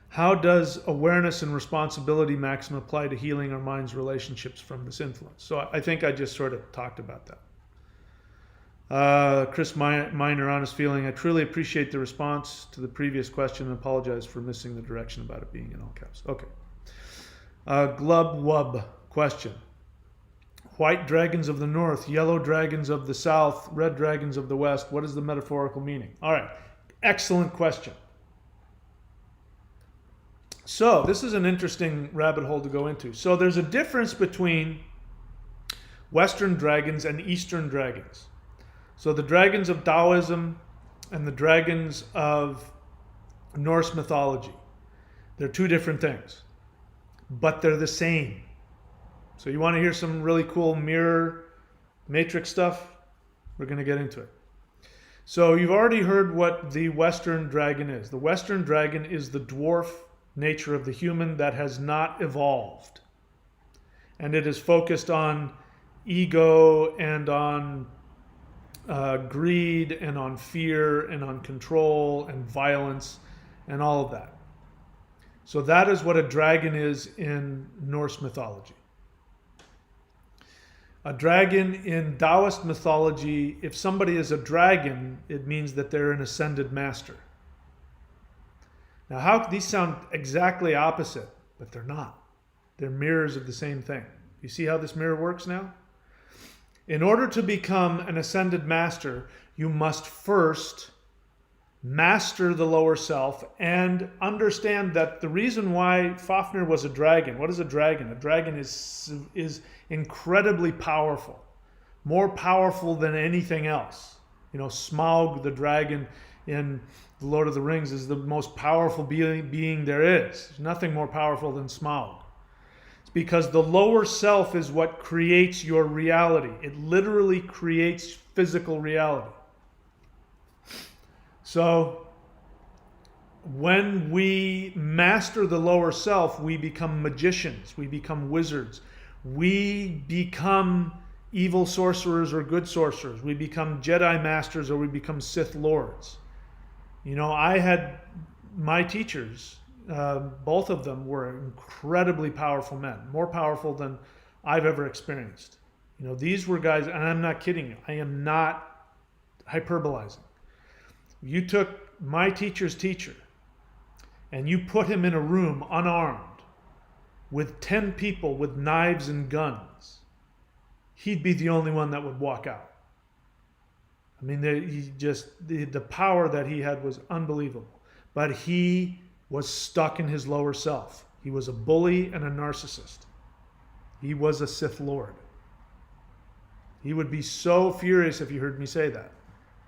Speaker 1: How does awareness and responsibility maxim apply to healing our mind's relationships from this influence? So I think I just sort of talked about that. Chris Miner, honest feeling. I truly appreciate the response to the previous question and apologize for missing the direction about it being in all caps. Okay. Glub Wub, question. White dragons of the north, yellow dragons of the south, red dragons of the west. What is the metaphorical meaning? All right. Excellent question. So this is an interesting rabbit hole to go into. So there's a difference between Western dragons and Eastern dragons. So the dragons of Taoism and the dragons of Norse mythology. They're two different things, but they're the same. So you want to hear some really cool mirror matrix stuff? We're going to get into it. So you've already heard what the Western dragon is. The Western dragon is the dwarf nature of the human that has not evolved. And it is focused on ego and on greed and on fear and on control and violence and all of that. So that is what a dragon is in Norse mythology. A dragon in Taoist mythology, if somebody is a dragon, it means that they're an ascended master. Now, how these sound exactly opposite, but they're not. They're mirrors of the same thing. You see how this mirror works now? In order to become an ascended master, you must first master the lower self and understand that the reason why Fafnir was a dragon, what is a dragon? A dragon is incredibly powerful, more powerful than anything else. You know, Smaug the dragon in The Lord of the Rings is the most powerful being there is. There's nothing more powerful than Smaug. It's because the lower self is what creates your reality. It literally creates physical reality. So when we master the lower self, we become magicians, we become wizards, we become evil sorcerers or good sorcerers, we become Jedi masters or we become Sith lords. You know, I had my teachers, both of them were incredibly powerful men, more powerful than I've ever experienced. You know, these were guys, and I'm not kidding you, I am not hyperbolizing. You took my teacher's teacher and you put him in a room unarmed with 10 people with knives and guns, he'd be the only one that would walk out. I mean, the power that he had was unbelievable. But he was stuck in his lower self. He was a bully and a narcissist. He was a Sith Lord. He would be so furious if he heard me say that,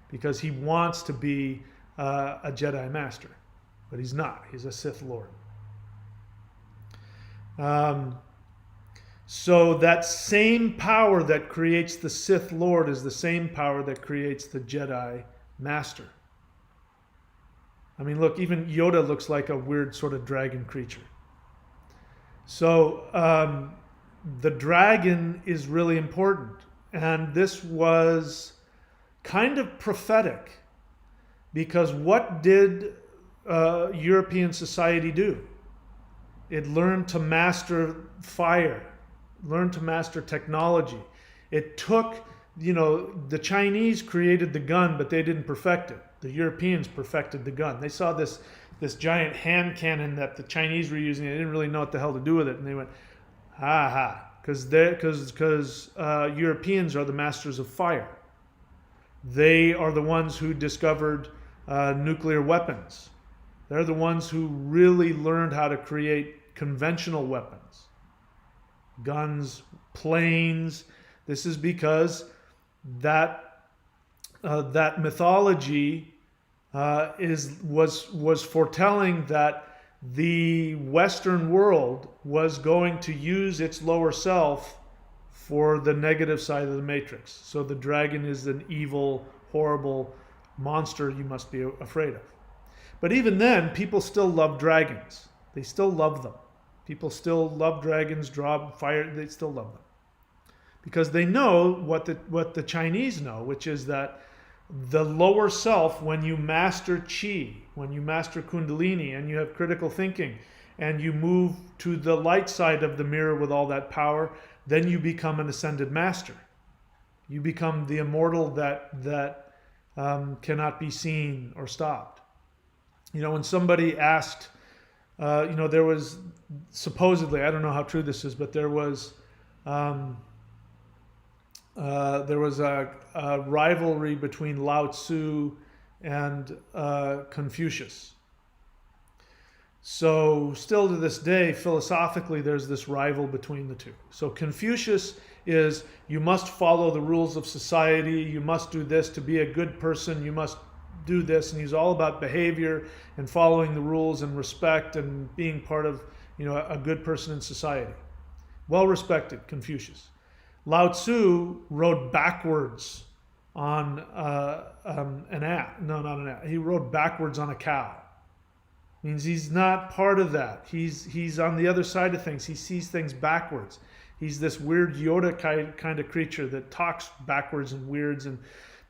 Speaker 1: because he wants to be a Jedi Master, but he's not. He's a Sith Lord. So that same power that creates the Sith Lord is the same power that creates the Jedi Master. I mean, look, even Yoda looks like a weird sort of dragon creature. So the dragon is really important. And this was kind of prophetic, because what did European society do? It learned to master fire, learned to master technology. It took, you know, the Chinese created the gun, but they didn't perfect it. The Europeans perfected the gun. They saw this giant hand cannon that the Chinese were using. They didn't really know what the hell to do with it, and they went, ha ha, because Europeans are the masters of fire. They are the ones who discovered nuclear weapons. They're the ones who really learned how to create conventional weapons, guns, planes. This is because that mythology was foretelling that the Western world was going to use its lower self for the negative side of the matrix. So the dragon is an evil, horrible monster you must be afraid of. But even then, people still love dragons. They still love them. People still love dragons, draw fire, they still love them. Because they know what the Chinese know, which is that the lower self, when you master Qi, when you master Kundalini, and you have critical thinking, and you move to the light side of the mirror with all that power, then you become an ascended master. You become the immortal that cannot be seen or stopped. You know, when somebody asked, there was supposedly, I don't know how true this is, but there was a rivalry between Lao Tzu and Confucius. So still to this day, philosophically, there's this rival between the two. So Confucius is, you must follow the rules of society, you must do this to be a good person, you must do this, and he's all about behavior and following the rules and respect and being part of, a good person in society. Well respected, Confucius. Lao Tzu rode backwards on an ass. No, not an ass. He rode backwards on a cow. Means he's not part of that. He's on the other side of things. He sees things backwards. He's this weird Yoda kind of creature that talks backwards and weirds,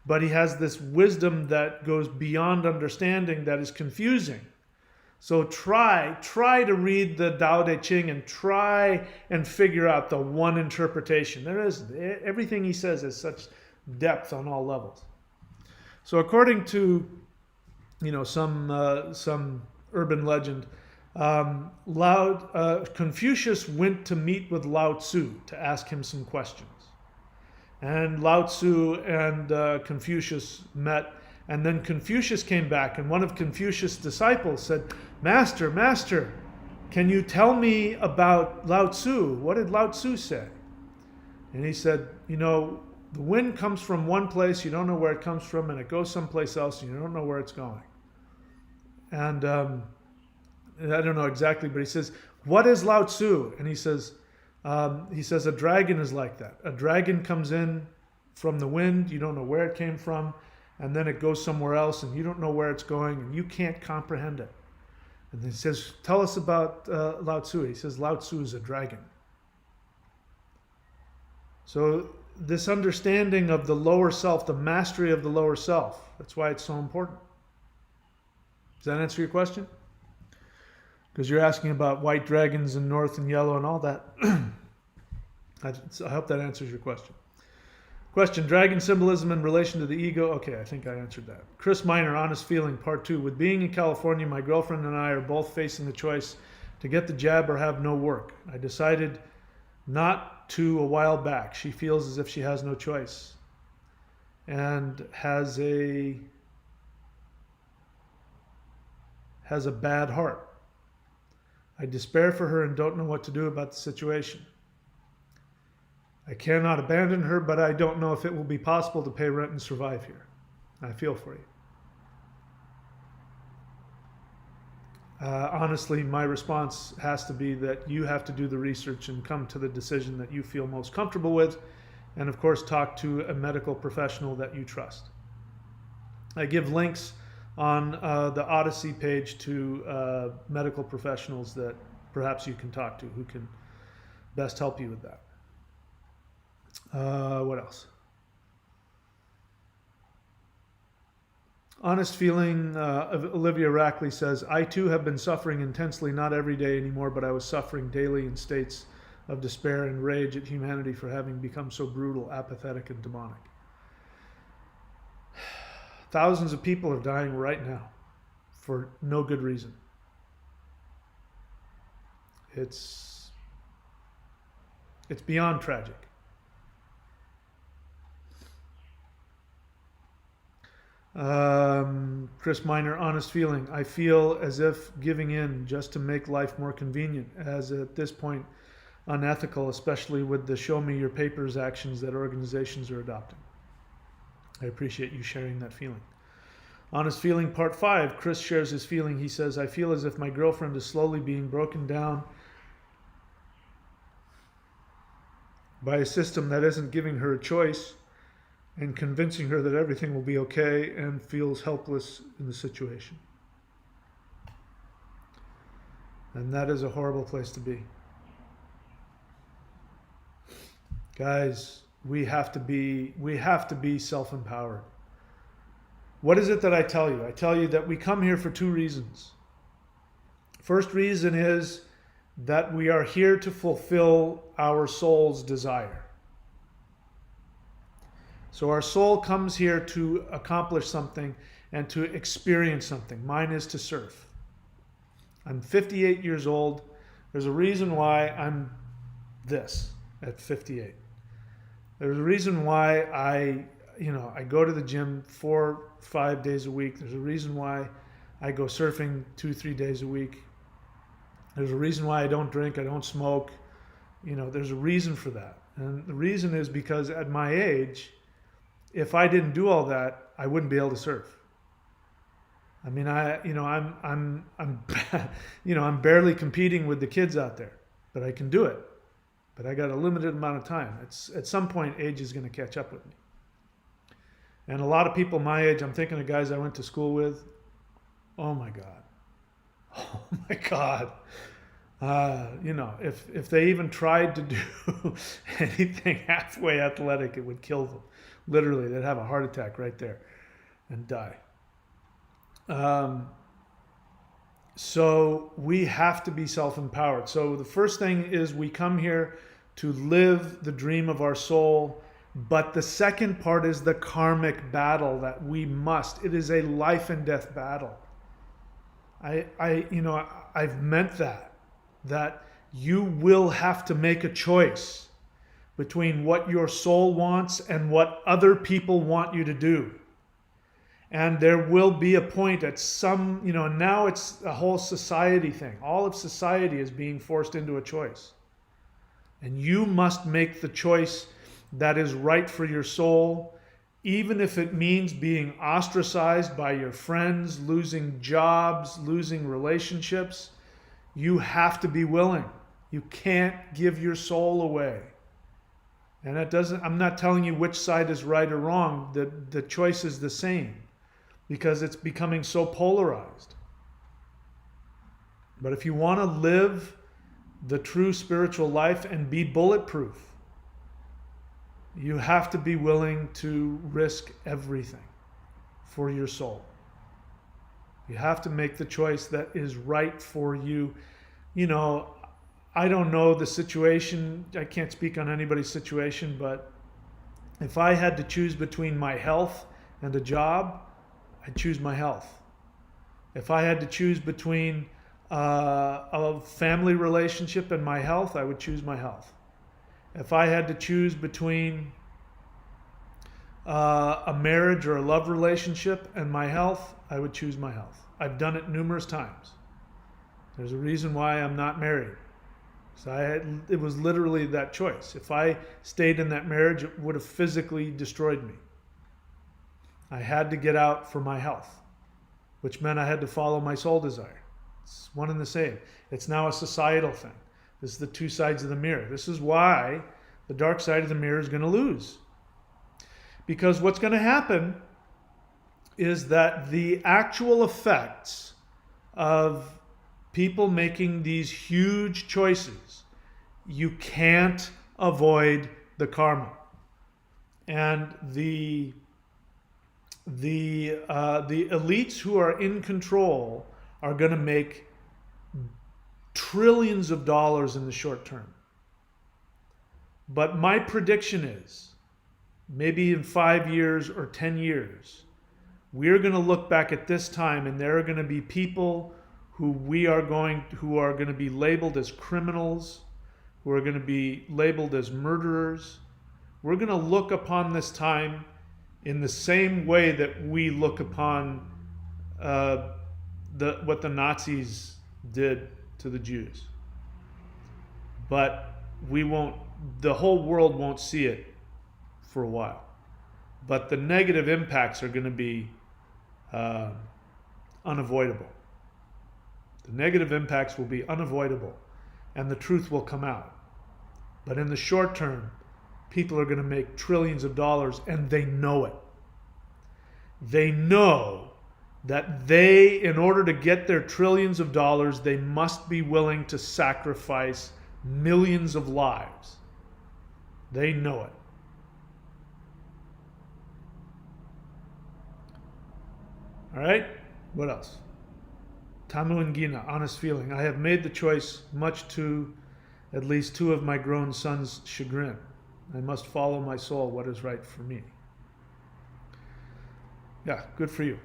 Speaker 1: but he has this wisdom that goes beyond understanding that is confusing. So try to read the Tao Te Ching and try and figure out the one interpretation. There isn't. Everything he says has such depth on all levels. So according to some urban legend, Confucius went to meet with Lao Tzu to ask him some questions. And Lao Tzu and Confucius met, and then Confucius came back, and one of Confucius' disciples said, Master, can you tell me about Lao Tzu? What did Lao Tzu say? And he said, the wind comes from one place, you don't know where it comes from, and it goes someplace else, and you don't know where it's going. And I don't know exactly, but he says, what is Lao Tzu? And he says, a dragon is like that. A dragon comes in from the wind, you don't know where it came from, and then it goes somewhere else, and you don't know where it's going, and you can't comprehend it. And he says, tell us about Lao Tzu. He says, Lao Tzu is a dragon. So this understanding of the lower self, the mastery of the lower self, that's why it's so important. Does that answer your question? Because you're asking about white dragons and north and yellow and all that. I hope that answers your question. Question, dragon symbolism in relation to the ego. Okay, I think I answered that. Chris Miner, honest feeling, part 2. With being in California, my girlfriend and I are both facing the choice to get the jab or have no work. I decided not to a while back. She feels as if she has no choice and has a bad heart. I despair for her and don't know what to do about the situation. I cannot abandon her, but I don't know if it will be possible to pay rent and survive here. I feel for you. Honestly, my response has to be that you have to do the research and come to the decision that you feel most comfortable with, and of course talk to a medical professional that you trust. I give links on the Odyssey page to medical professionals that perhaps you can talk to who can best help you with that. What else? Honest feeling, Olivia Rackley says, I too have been suffering intensely, not every day anymore, but I was suffering daily in states of despair and rage at humanity for having become so brutal, apathetic, and demonic. Thousands of people are dying right now for no good reason. It's beyond tragic. Chris Miner, honest feeling. I feel as if giving in just to make life more convenient, as at this point unethical, especially with the show me your papers actions that organizations are adopting. I appreciate you sharing that feeling. Honest feeling, part 5. Chris shares his feeling. He says, I feel as if my girlfriend is slowly being broken down by a system that isn't giving her a choice and convincing her that everything will be okay, and feels helpless in the situation. And that is a horrible place to be. Guys, we have to be self-empowered. What is it that I tell you? I tell you that we come here for 2 reasons. First reason is that we are here to fulfill our soul's desire. So our soul comes here to accomplish something and to experience something. Mine is to surf. I'm 58 years old. There's a reason why I'm this at 58. There's a reason why I go to the gym 4-5 days a week. There's a reason why I go surfing 2-3 days a week. There's a reason why I don't drink, I don't smoke. There's a reason for that. And the reason is because at my age, if I didn't do all that, I wouldn't be able to surf. I mean, I'm barely competing with the kids out there, but I can do it. But I got a limited amount of time. At some point, age is going to catch up with me. And a lot of people my age, I'm thinking of guys I went to school with. Oh my God. Oh my God. If they even tried to do anything halfway athletic, it would kill them. Literally, they'd have a heart attack right there and die. So we have to be self-empowered. So the first thing is we come here to live the dream of our soul. But the second part is the karmic battle that we must. It is a life and death battle. I've meant that you will have to make a choice between what your soul wants and what other people want you to do. And there will be a point at some, now it's a whole society thing. All of society is being forced into a choice. And you must make the choice that is right for your soul, even if it means being ostracized by your friends, losing jobs, losing relationships. You have to be willing. You can't give your soul away. And I'm not telling you which side is right or wrong. The choice is the same because it's becoming so polarized. But if you want to live the true spiritual life and be bulletproof, you have to be willing to risk everything for your soul. You have to make the choice that is right for you. I don't know the situation. I can't speak on anybody's situation, but if I had to choose between my health and a job, I'd choose my health. If I had to choose between a family relationship and my health, I would choose my health. If I had to choose between a marriage or a love relationship and my health, I would choose my health. I've done it numerous times. There's a reason why I'm not married. So it was literally that choice. If I stayed in that marriage, it would have physically destroyed me. I had to get out for my health, which meant I had to follow my soul desire. It's one and the same. It's now a societal thing. This is the 2 sides of the mirror. This is why the dark side of the mirror is going to lose. Because what's going to happen is that the actual effects of people making these huge choices, you can't avoid the karma. And the elites who are in control are going to make trillions of dollars in the short term. But my prediction is, maybe in 5 years or 10 years, we're going to look back at this time and there are going to be people who are going to be labeled as criminals, who are going to be labeled as murderers. We're going to look upon this time in the same way that we look upon what the Nazis did to the Jews. But the whole world won't see it for a while. But the negative impacts are going to be unavoidable. The negative impacts will be unavoidable, and the truth will come out. But in the short term, people are going to make trillions of dollars, and they know it. They know that in order to get their trillions of dollars, they must be willing to sacrifice millions of lives. They know it. All right, what else? Tamu and Gina, honest feeling. I have made the choice, much to at least 2 of my grown sons' chagrin. I must follow my soul, what is right for me. Yeah, good for you.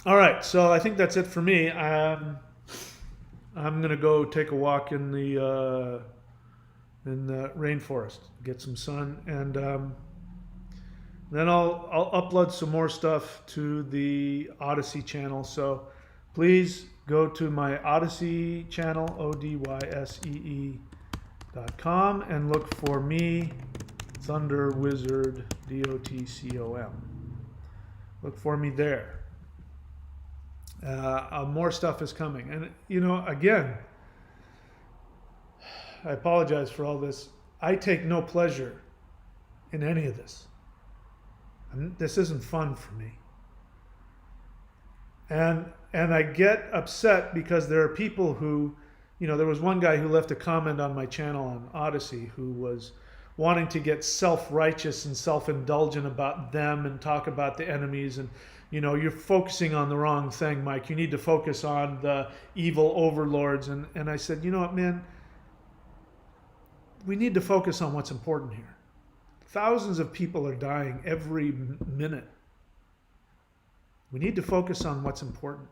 Speaker 1: All right, so I think that's it for me. I'm going to go take a walk in the rainforest, get some sun, and then I'll upload some more stuff to the Odyssey channel. So please go to my Odyssey channel, odyssee.com, and look for me, Thunder Wizard, DOTCOM. Look for me there. More stuff is coming. And, again, I apologize for all this. I take no pleasure in any of this. This isn't fun for me. And I get upset because there are people who, there was one guy who left a comment on my channel on Odyssey who was wanting to get self-righteous and self-indulgent about them and talk about the enemies. And, you're focusing on the wrong thing, Mike. You need to focus on the evil overlords. And I said, you know what, man? We need to focus on what's important here. Thousands of people are dying every minute. We need to focus on what's important.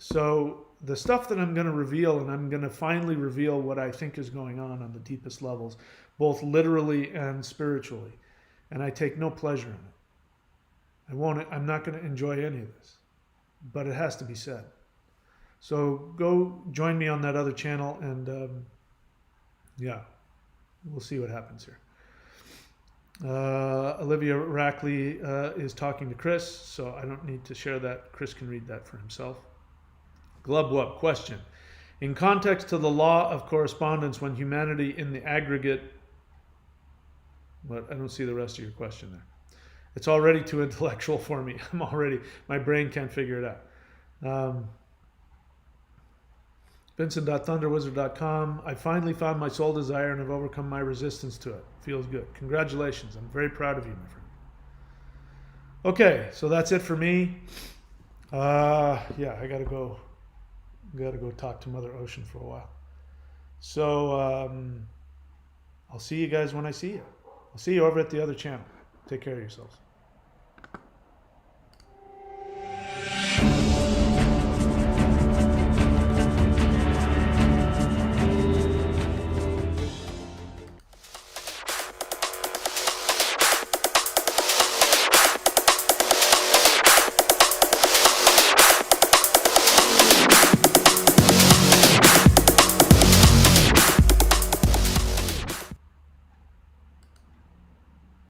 Speaker 1: So the stuff that I'm going to reveal, and I'm going to finally reveal what I think is going on the deepest levels, both literally and spiritually. And I take no pleasure in it. I'm not going to enjoy any of this, but it has to be said. So go join me on that other channel, and yeah. We'll see what happens here. Olivia Rackley is talking to Chris, so I don't need to share that. Chris can read that for himself. Glubwub, question. In context to the law of correspondence, when humanity in the aggregate... But I don't see the rest of your question there. It's already too intellectual for me. My brain can't figure it out. Vincent.thunderwizard.com. I finally found my soul desire and have overcome my resistance to it. Feels good. Congratulations. I'm very proud of you, my friend. Okay, so that's it for me. Yeah, I gotta go talk to Mother Ocean for a while. So I'll see you guys when I see you. I'll see you over at the other channel. Take care of yourselves.